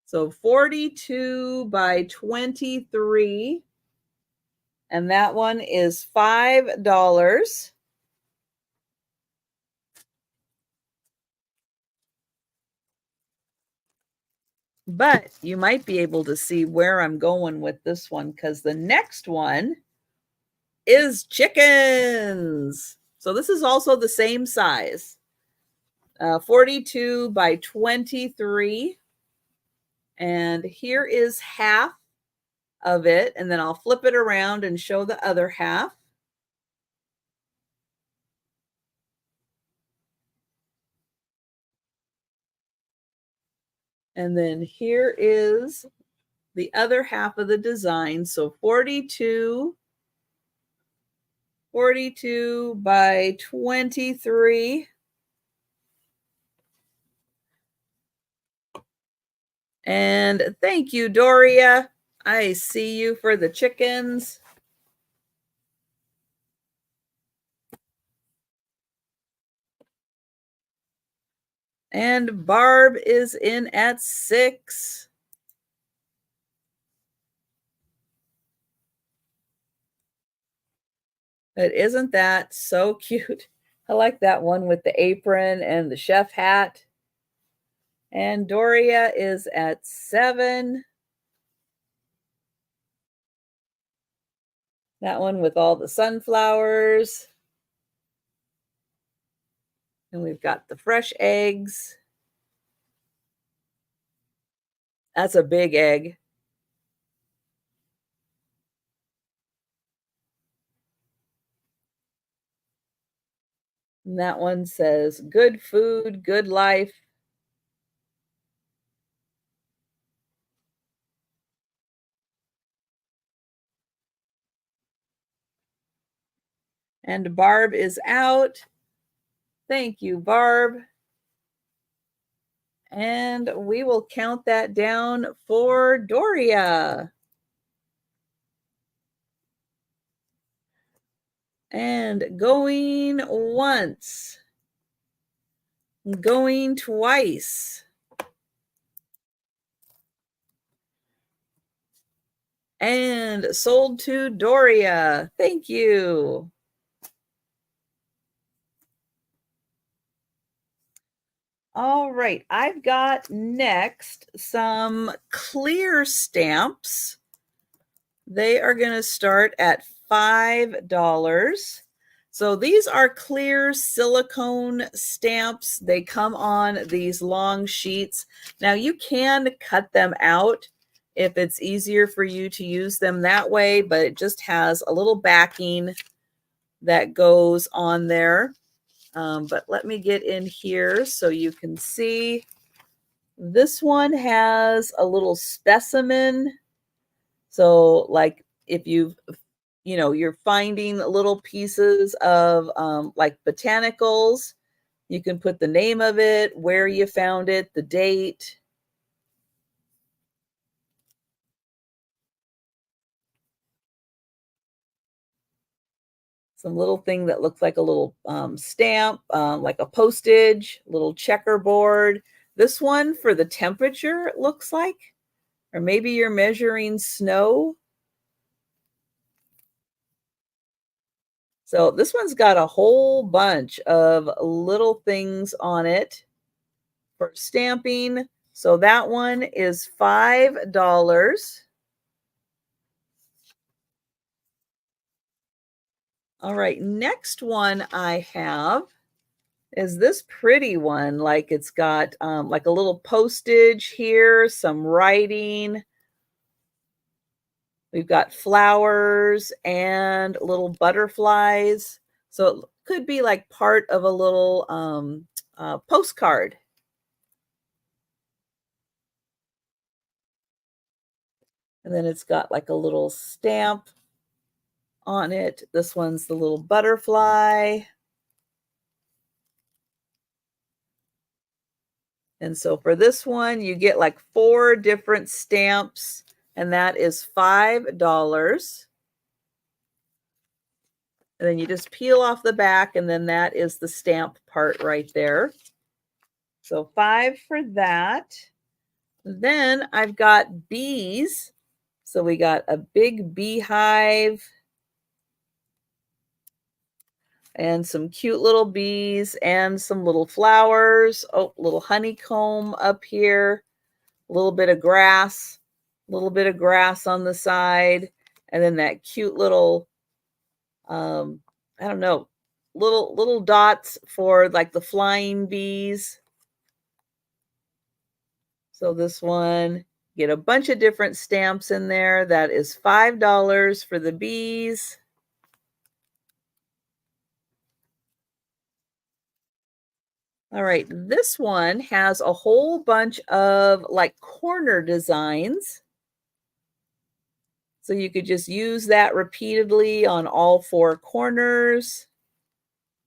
So 42 by 23. And that one is $5. But you might be able to see where I'm going with this one, because the next one is chickens. So this is also the same size, 42 by 23. And here is half of it. And then I'll flip it around and show the other half. And then here is the other half of the design. So 42 by 23. And thank you, Doria. I see you for the chickens. And Barb is in at 6. But isn't that so cute? I like that one with the apron and the chef hat. And Doria is at 7. That one with all the sunflowers. And we've got the fresh eggs. That's a big egg. And that one says, good food, good life. And Barb is out. Thank you, Barb. And we will count that down for Doria. And going once. Going twice. And sold to Doria. Thank you. All right, I've got next some clear stamps. They are going to start at $5. So these are clear silicone stamps. They come on these long sheets. Now you can cut them out if it's easier for you to use them that way, but it just has a little backing that goes on there. But let me get in here so you can see. This one has a little specimen. So like if you're finding little pieces of like botanicals, you can put the name of it, where you found it, the date. Some little thing that looks like a little stamp, like a postage, little checkerboard. This one for the temperature, it looks like, or maybe you're measuring snow. So this one's got a whole bunch of little things on it for stamping. So that one is $5. All right, next one I have is this pretty one. Like it's got like a little postage here, some writing. We've got flowers and little butterflies. So it could be like part of a little postcard. And then it's got like a little stamp on it. This one's the little butterfly. And so for this one, you get like 4 different stamps, and that is $5. And then you just peel off the back, and then that is the stamp part right there. So 5 for that. Then I've got bees. So we got a big beehive and some cute little bees and some little flowers. Oh, little honeycomb up here, a little bit of grass, a little bit of grass on the side, and then that cute little, I don't know, little dots for like the flying bees. So this one, get a bunch of different stamps in there. That is $5 for the bees. All right, this one has a whole bunch of like corner designs. So you could just use that repeatedly on all 4 corners.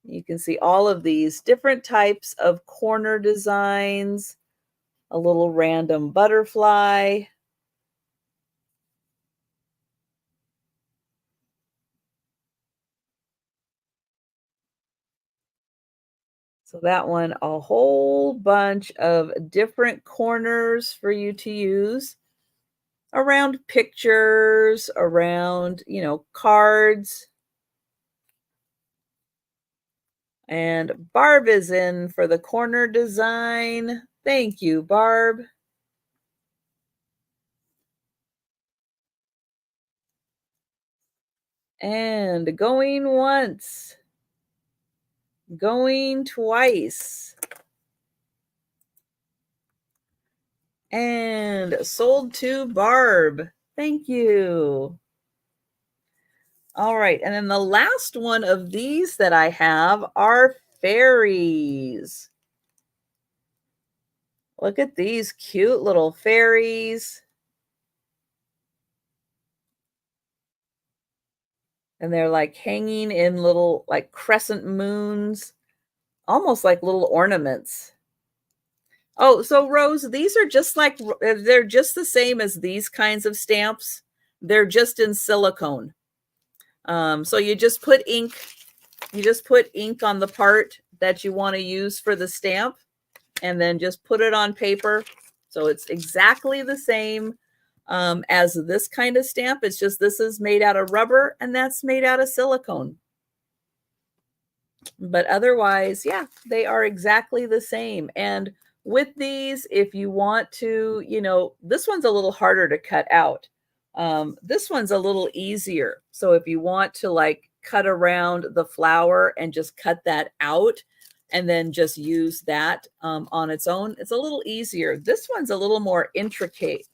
You can see all of these different types of corner designs, a little random butterfly. So that one, a whole bunch of different corners for you to use around pictures, around, cards. And Barb is in for the corner design. Thank you, Barb. And going once, going twice, and sold to Barb. Thank you. All right, and then the last one of these that I have are fairies. Look at these cute little fairies. And they're like hanging in little like crescent moons, almost like little ornaments. Oh, so Rose, these are just like they're just the same as these kinds of stamps. They're just in silicone. So you just put ink on the part that you want to use for the stamp, and then just put it on paper. So it's exactly the same as this kind of stamp. It's just this is made out of rubber and that's made out of silicone. But otherwise, yeah, they are exactly the same. And with these, if you want to, this one's a little harder to cut out. This one's a little easier. So if you want to like cut around the flower and just cut that out and then just use that on its own, it's a little easier. This one's a little more intricate.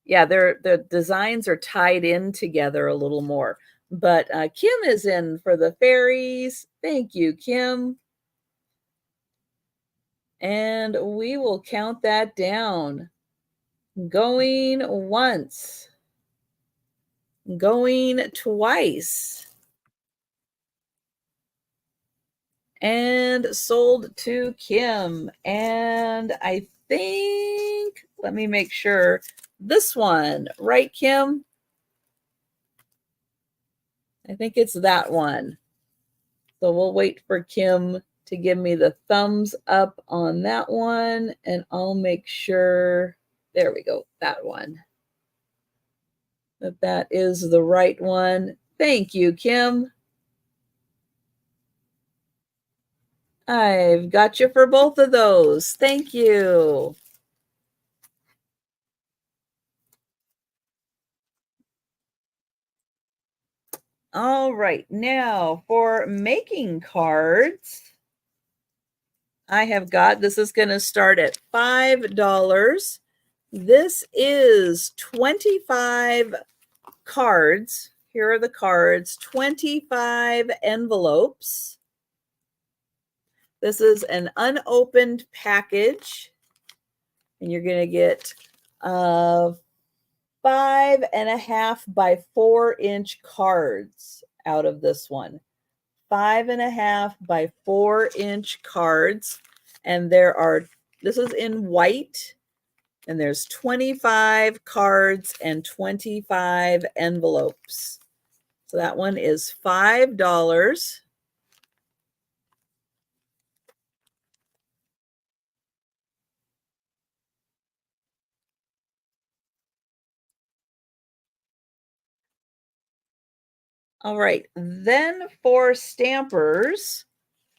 Yeah, the designs are tied in together a little more. But Kim is in for the fairies. Thank you, Kim. And we will count that down. Going once. Going twice. And sold to Kim. And I think, let me make sure, this one, right, Kim? I think it's that one. So we'll wait for Kim to give me the thumbs up on that one, and I'll make sure, there we go, that one, that is the right one. Thank you, Kim. I've got you for both of those. Thank you. All right, now for making cards, I have got, this is going to start at $5. This is 25 cards. Here are the cards, 25 envelopes. This is an unopened package, and you're going to get 5.5 by 4-inch cards out of this one. 5.5 by 4-inch cards, and this is in white, and there's 25 cards and 25 envelopes. So that one is $5. All right, then for stampers,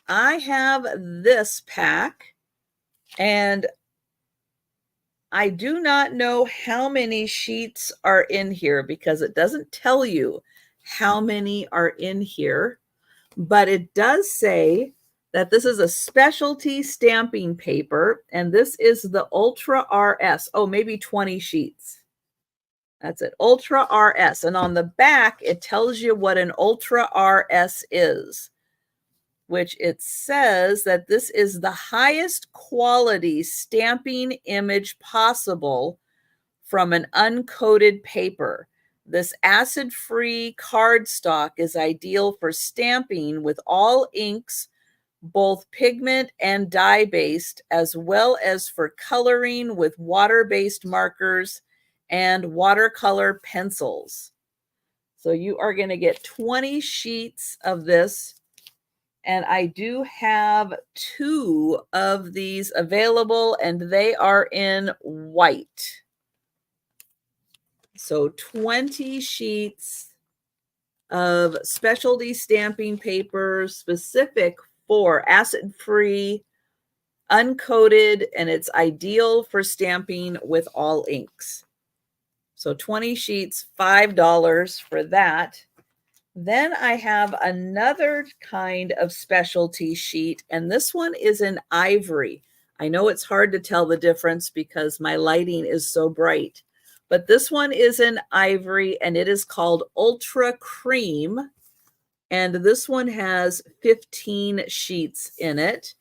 I have this pack, and I do not know how many sheets are in here because it doesn't tell you how many are in here, but it does say that this is a specialty stamping paper, and this is the Ultra RS. Oh, maybe 20 sheets. That's it, Ultra RS. And on the back, it tells you what an Ultra RS is, which it says that this is the highest quality stamping image possible from an uncoated paper. This acid-free cardstock is ideal for stamping with all inks, both pigment and dye-based, as well as for coloring with water-based markers and watercolor pencils. So you are going to get 20 sheets of this. And I do have 2 of these available, and they are in white. So 20 sheets of specialty stamping paper specific for acid-free, uncoated, and it's ideal for stamping with all inks. So 20 sheets, $5 for that. Then I have another kind of specialty sheet, and this one is in ivory. I know it's hard to tell the difference because my lighting is so bright, but this one is in ivory, and it is called Ultra Cream, and this one has 15 sheets in it.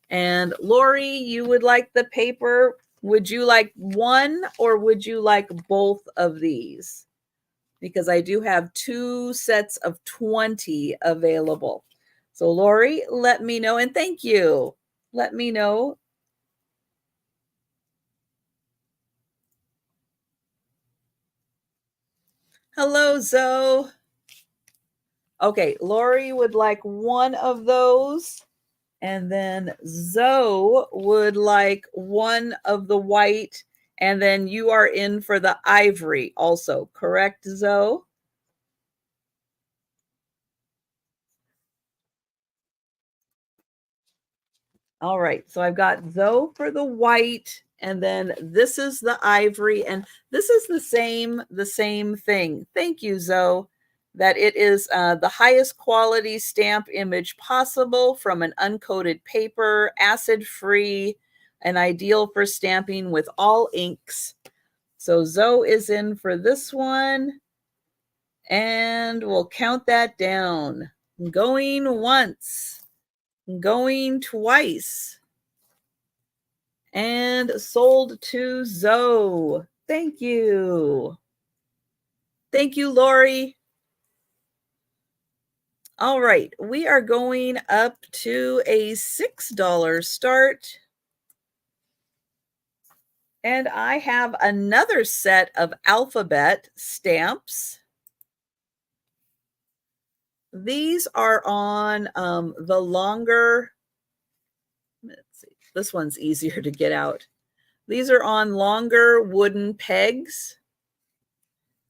And Lori, you would like the paper. Would you like one or would you like both of these? Because I do have 2 sets of 20 available. So Lori, let me know, and thank you. Let me know. Hello, Zoe. Okay, Lori would like one of those. And then Zoe would like one of the white. And then you are in for the ivory also, correct, Zoe? All right, so I've got Zoe for the white, and then this is the ivory, and this is the same thing. Thank you, Zoe, that it is the highest quality stamp image possible from an uncoated paper, acid-free, and ideal for stamping with all inks. So Zoe is in for this one, and we'll count that down. Going once, going twice. And sold to Zoe. Thank you. Thank you, Lori. All right, we are going up to a $6 start. And I have another set of alphabet stamps. These are on the longer, let's see, this one's easier to get out. These are on longer wooden pegs.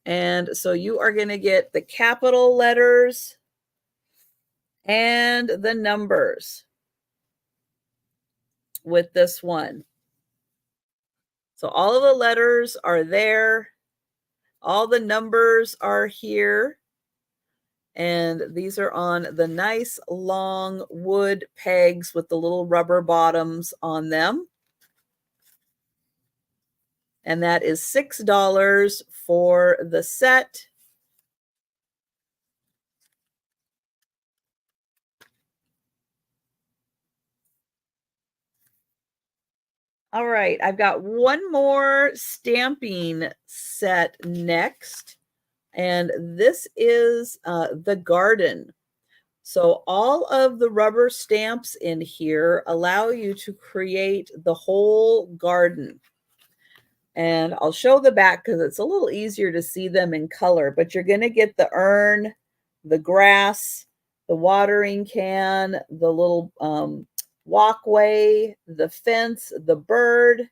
And so you are going to get the capital letters and the numbers with this one. So all of the letters are there. All the numbers are here. And these are on the nice long wood pegs with the little rubber bottoms on them. And that is $6 for the set. All right, I've got one more stamping set next, and this is the garden. So all of the rubber stamps in here allow you to create the whole garden. And I'll show the back because it's a little easier to see them in color, but you're going to get the urn, the grass, the watering can, the little walkway, the fence, the bird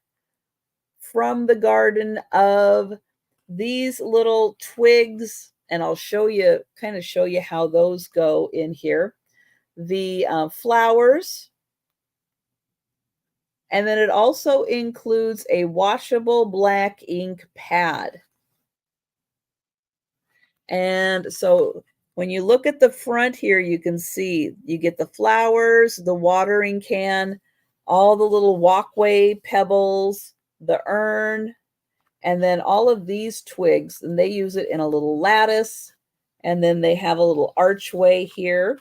from the garden of these little twigs. And I'll show you, kind of show you how those go in here. The flowers. And then it also includes a washable black ink pad. And so when you look at the front here, you can see you get the flowers, the watering can, all the little walkway pebbles, the urn, and then all of these twigs. And they use it in a little lattice. And then they have a little archway here.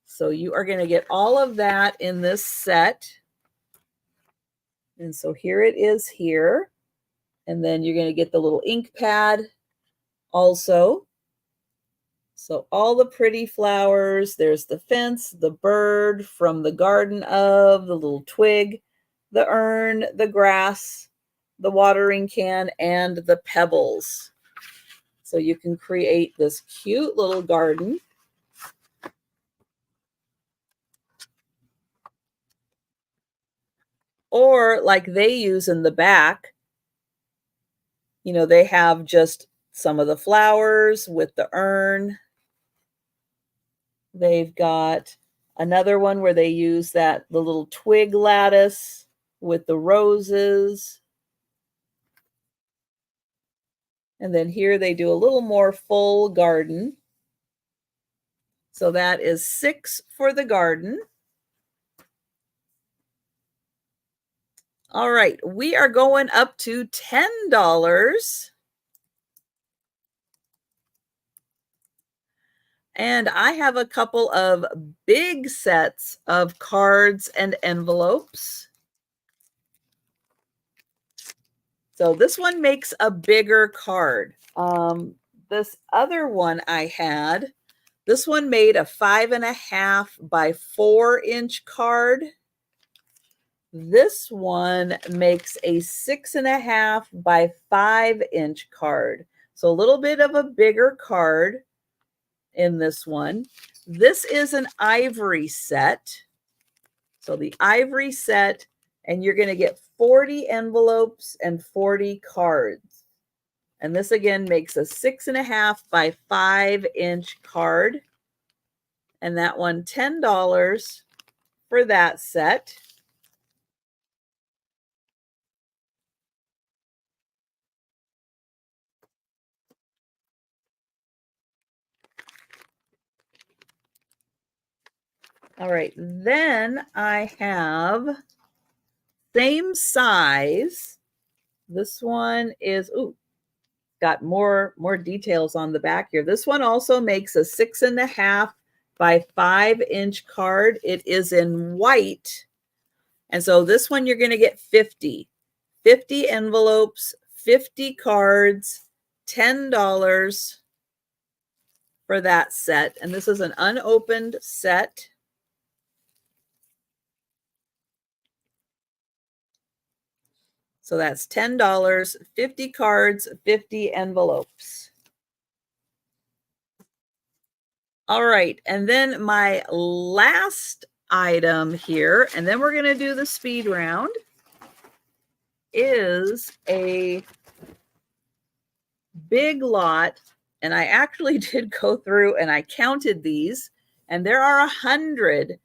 So you are going to get all of that in this set. And so here it is here. And then you're going to get the little ink pad also. So all the pretty flowers, there's the fence, the bird from the garden of, the little twig, the urn, the grass, the watering can, and the pebbles. So you can create this cute little garden. Or like they use in the back, you know, they have just some of the flowers with the urn. They've got another one where they use the little twig lattice with the roses. And then here they do a little more full garden. So that is 6 for the garden. All right, we are going up to $10. And I have a couple of big sets of cards and envelopes. So this one makes a bigger card. This other one I had, this one made a 5.5 by 4-inch card. This one makes a 6.5 by 5-inch card. So a little bit of a bigger card in this one. This is an ivory set. So the ivory set, and you're going to get 40 envelopes and 40 cards. And this again makes a 6.5 by 5-inch card. And that one, $10 for that set. All right, then I have same size. This one is, ooh, got more details on the back here. This one also makes a 6.5 by 5-inch card. It is in white. And so this one you're going to get 50 envelopes, 50 cards, $10 for that set. And this is an unopened set. So that's $10, 50 cards, 50 envelopes. All right, and then my last item here, and then we're going to do the speed round, is a big lot. And I actually did go through and I counted these, and there are 100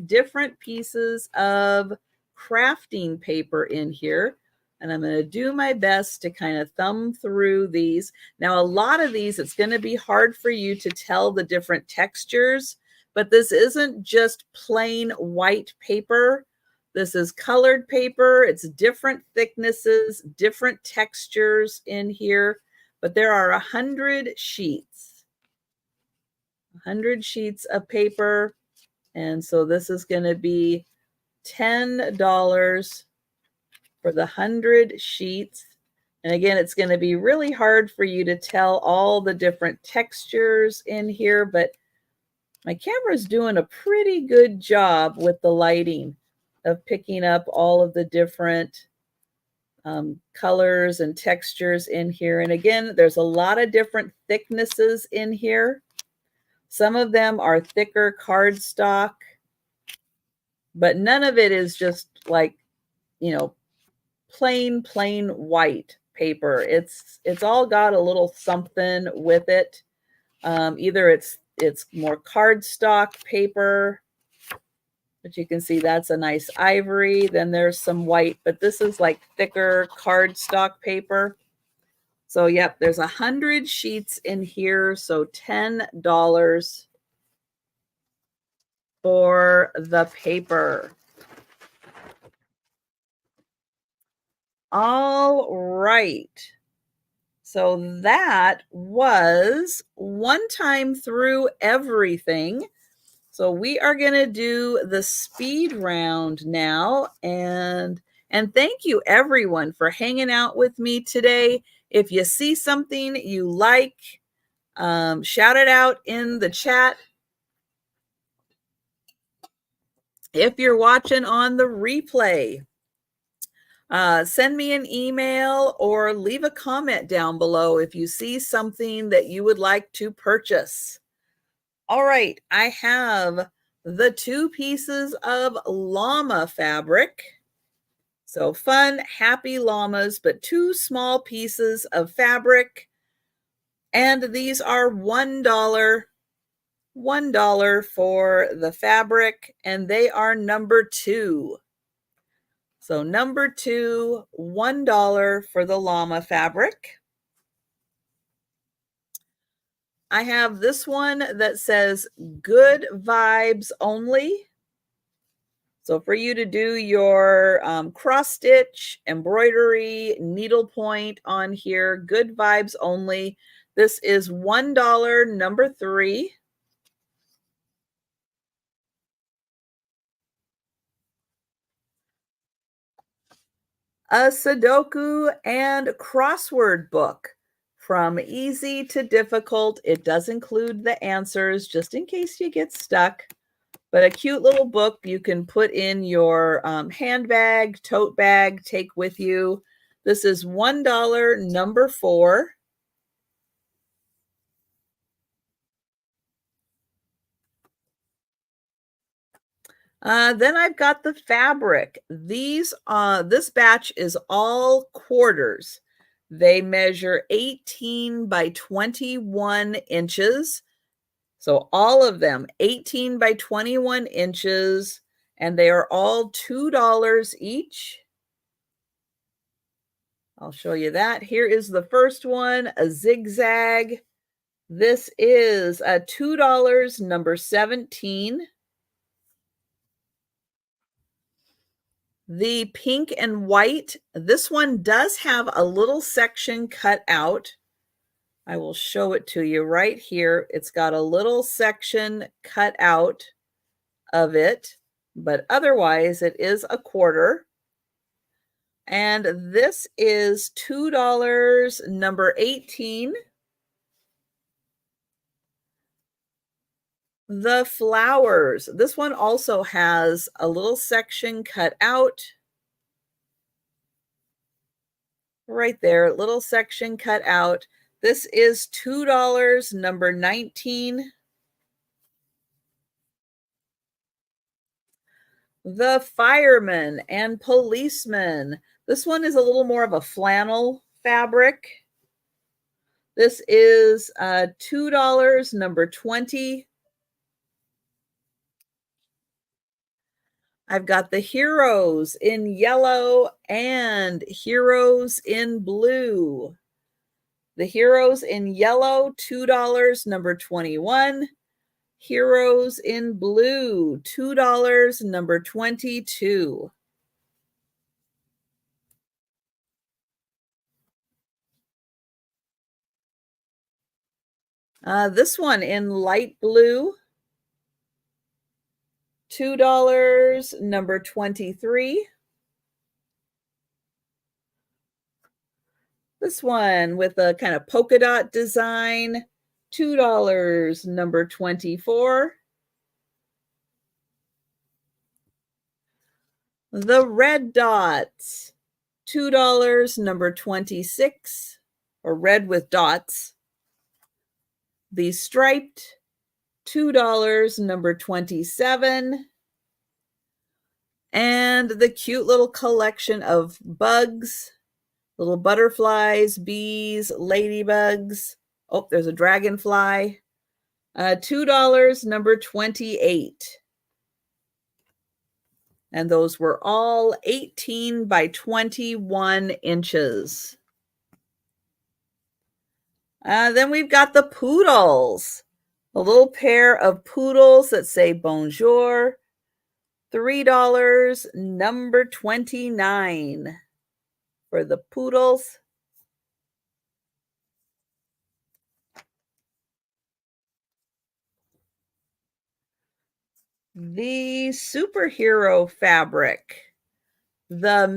different pieces of crafting paper in here. And I'm going to do my best to kind of thumb through these. Now, a lot of these, it's going to be hard for you to tell the different textures, but this isn't just plain white paper. This is colored paper. It's different thicknesses, different textures in here, but there are 100 sheets. 100 sheets of paper. And so this is going to be $10 for the 100 sheets. And again, it's going to be really hard for you to tell all the different textures in here, but my camera is doing a pretty good job with the lighting of picking up all of the different colors and textures in here. And again, there's a lot of different thicknesses in here. Some of them are thicker cardstock, but none of it is just like, you know, plain white paper. It's all got a little something with it. Either it's more cardstock paper, but you can see that's a nice ivory. Then there's some white, but this is like thicker cardstock paper. So yep, there's 100 sheets in here. So $10 for the paper. All right. So that was one time through everything. So we are going to do the speed round now. And thank you everyone for hanging out with me today. If you see something you like, shout it out in the chat. If you're watching on the replay, send me an email or leave a comment down below if you see something that you would like to purchase. All right, I have the 2 pieces of llama fabric. So fun, happy llamas, but two small pieces of fabric. And these are $1. $1 for the fabric, and they are number 2. So number 2, $1 for the llama fabric. I have this one that says good vibes only. So for you to do your cross stitch, embroidery, needlepoint on here, good vibes only. This is $1, number 3. A Sudoku and crossword book. From easy to difficult. It does include the answers just in case you get stuck. But a cute little book you can put in your handbag, tote bag, take with you. This is $1, number 4. Then I've got the fabric. This batch is all quarters. They measure 18 by 21 inches. So all of them, 18 by 21 inches, and they are all $2 each. I'll show you that. Here is the first one, a zigzag. This is a $2, number 17. The pink and white, this one does have a little section cut out. I will show it to you right here. It's got a little section cut out of it, but otherwise it is a quarter. And this is $2, number 18. The flowers. This one also has a little section cut out. Right there, little section cut out. This is $2, number 19. The fireman and policeman. This one is a little more of a flannel fabric. This is $2, number 20. I've got the heroes in yellow and heroes in blue. The heroes in yellow, $2, number 21. Heroes in blue, $2, number 22. This one in light blue, $2, number 23. This one with a kind of polka dot design, $2, number 24. The red dots, $2, number 26, or red with dots. The striped, $2, number 27. And the cute little collection of bugs, little butterflies, bees, ladybugs. Oh, there's a dragonfly. $2, number 28. And those were all 18 by 21 inches. Then we've got the poodles. A little pair of poodles that say bonjour. $3, number 29 for the poodles. The superhero fabric. The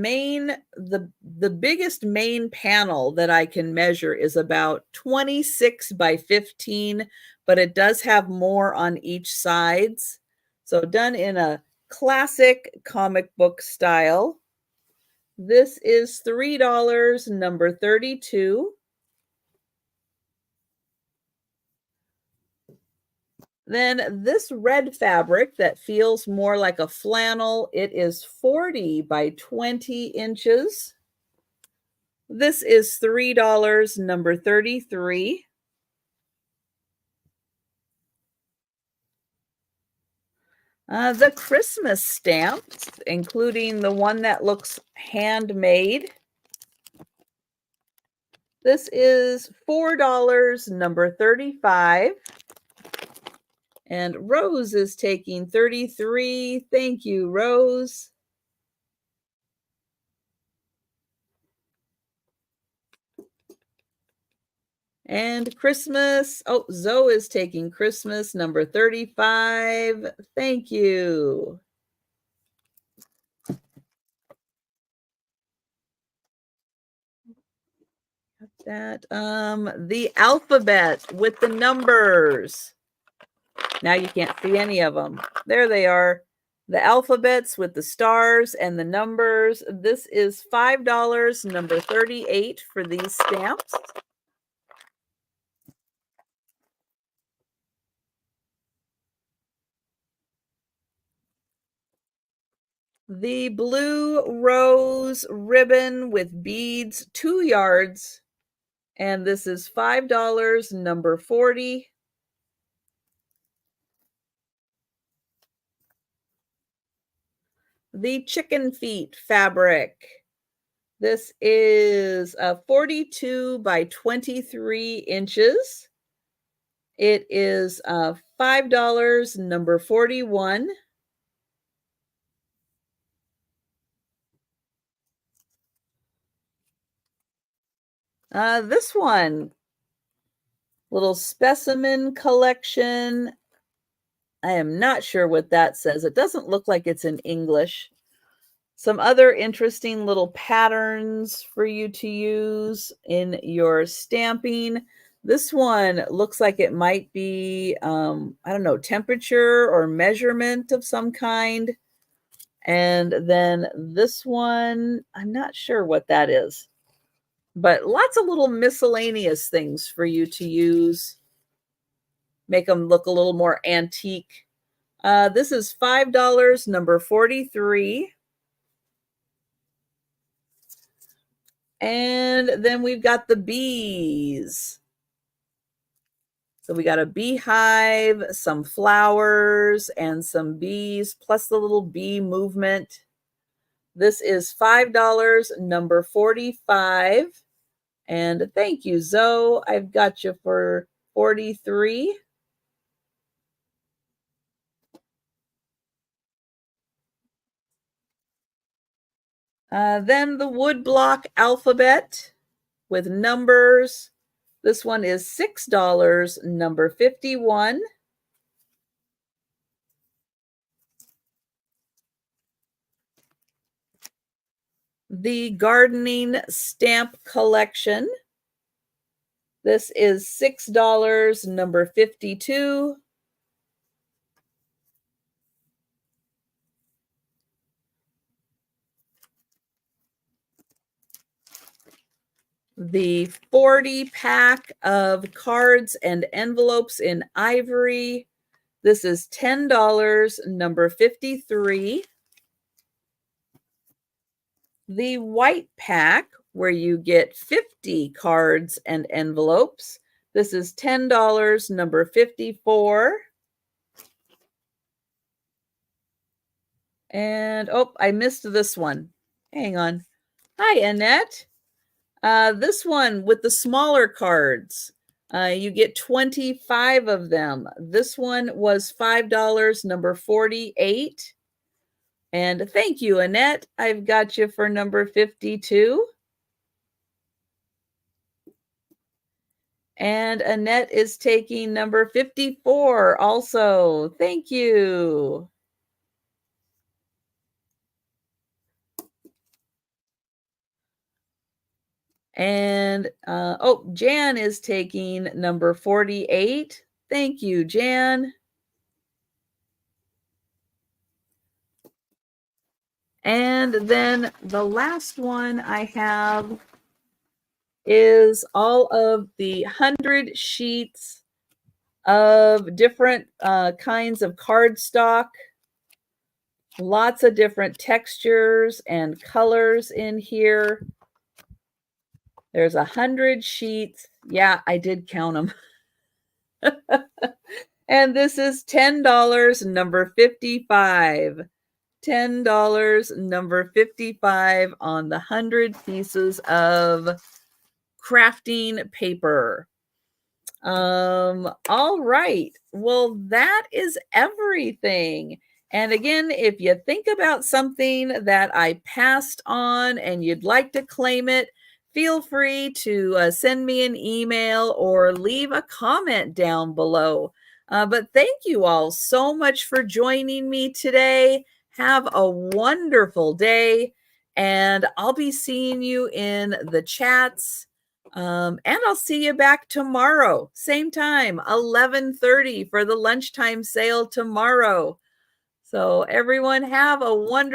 biggest main panel that I can measure is about 26 by 15, but it does have more on each sides. So done in a classic comic book style. This is $3, number 32. Then this red fabric that feels more like a flannel, it is 40 by 20 inches. This is $3, number 33. The Christmas stamps, including the one that looks handmade. This is $4, number 35. And Rose is taking 33. Thank you, Rose. And Christmas. Oh, Zoe is taking Christmas, number 35. Thank you. Got that. The alphabet with the numbers. Now you can't see any of them. There they are. The alphabets with the stars and the numbers. This is $5, number 38 for these stamps. The blue rose ribbon with beads, 2 yards. And this is $5, number 40. The chicken feet fabric. This is 42 by 23 inches. It is $5, number 41. This one, little specimen collection. I am not sure what that says. It doesn't look like it's in English. Some other interesting little patterns for you to use in your stamping. This one looks like it might be, I don't know, temperature or measurement of some kind. And then this one, I'm not sure what that is. But lots of little miscellaneous things for you to use. Make them look a little more antique. This is $5, number 43. And then we've got the bees. So we got a beehive, some flowers, and some bees, plus the little bee movement. This is $5, number 45. And thank you, Zoe. I've got you for 43. Then the woodblock alphabet with numbers. This one is $6, number 51. The gardening stamp collection. This is $6, number 52. The 40 pack of cards and envelopes in ivory. This is $10, number 53. The white pack, where you get 50 cards and envelopes. This is $10, number 54. And, oh, I missed this one. Hang on. Hi, Annette. This one with the smaller cards. You get 25 of them. This one was $5, number 48. And thank you, Annette. I've got you for number 52. And Annette is taking number 54 also. Thank you. And, oh, Jan is taking number 48. Thank you, Jan. And then the last one I have is all of the 100 sheets of different kinds of cardstock. Lots of different textures and colors in here. There's 100 sheets. Yeah, I did count them. And this is $10, number 55. $10, number 55 on the 100 pieces of crafting paper. All right. Well, that is everything. And again, if you think about something that I passed on and you'd like to claim it, feel free to send me an email or leave a comment down below. But thank you all so much for joining me today. Have a wonderful day, and I'll be seeing you in the chats. And I'll see you back tomorrow, same time, 11:30 for the lunchtime sale tomorrow. So everyone have a wonderful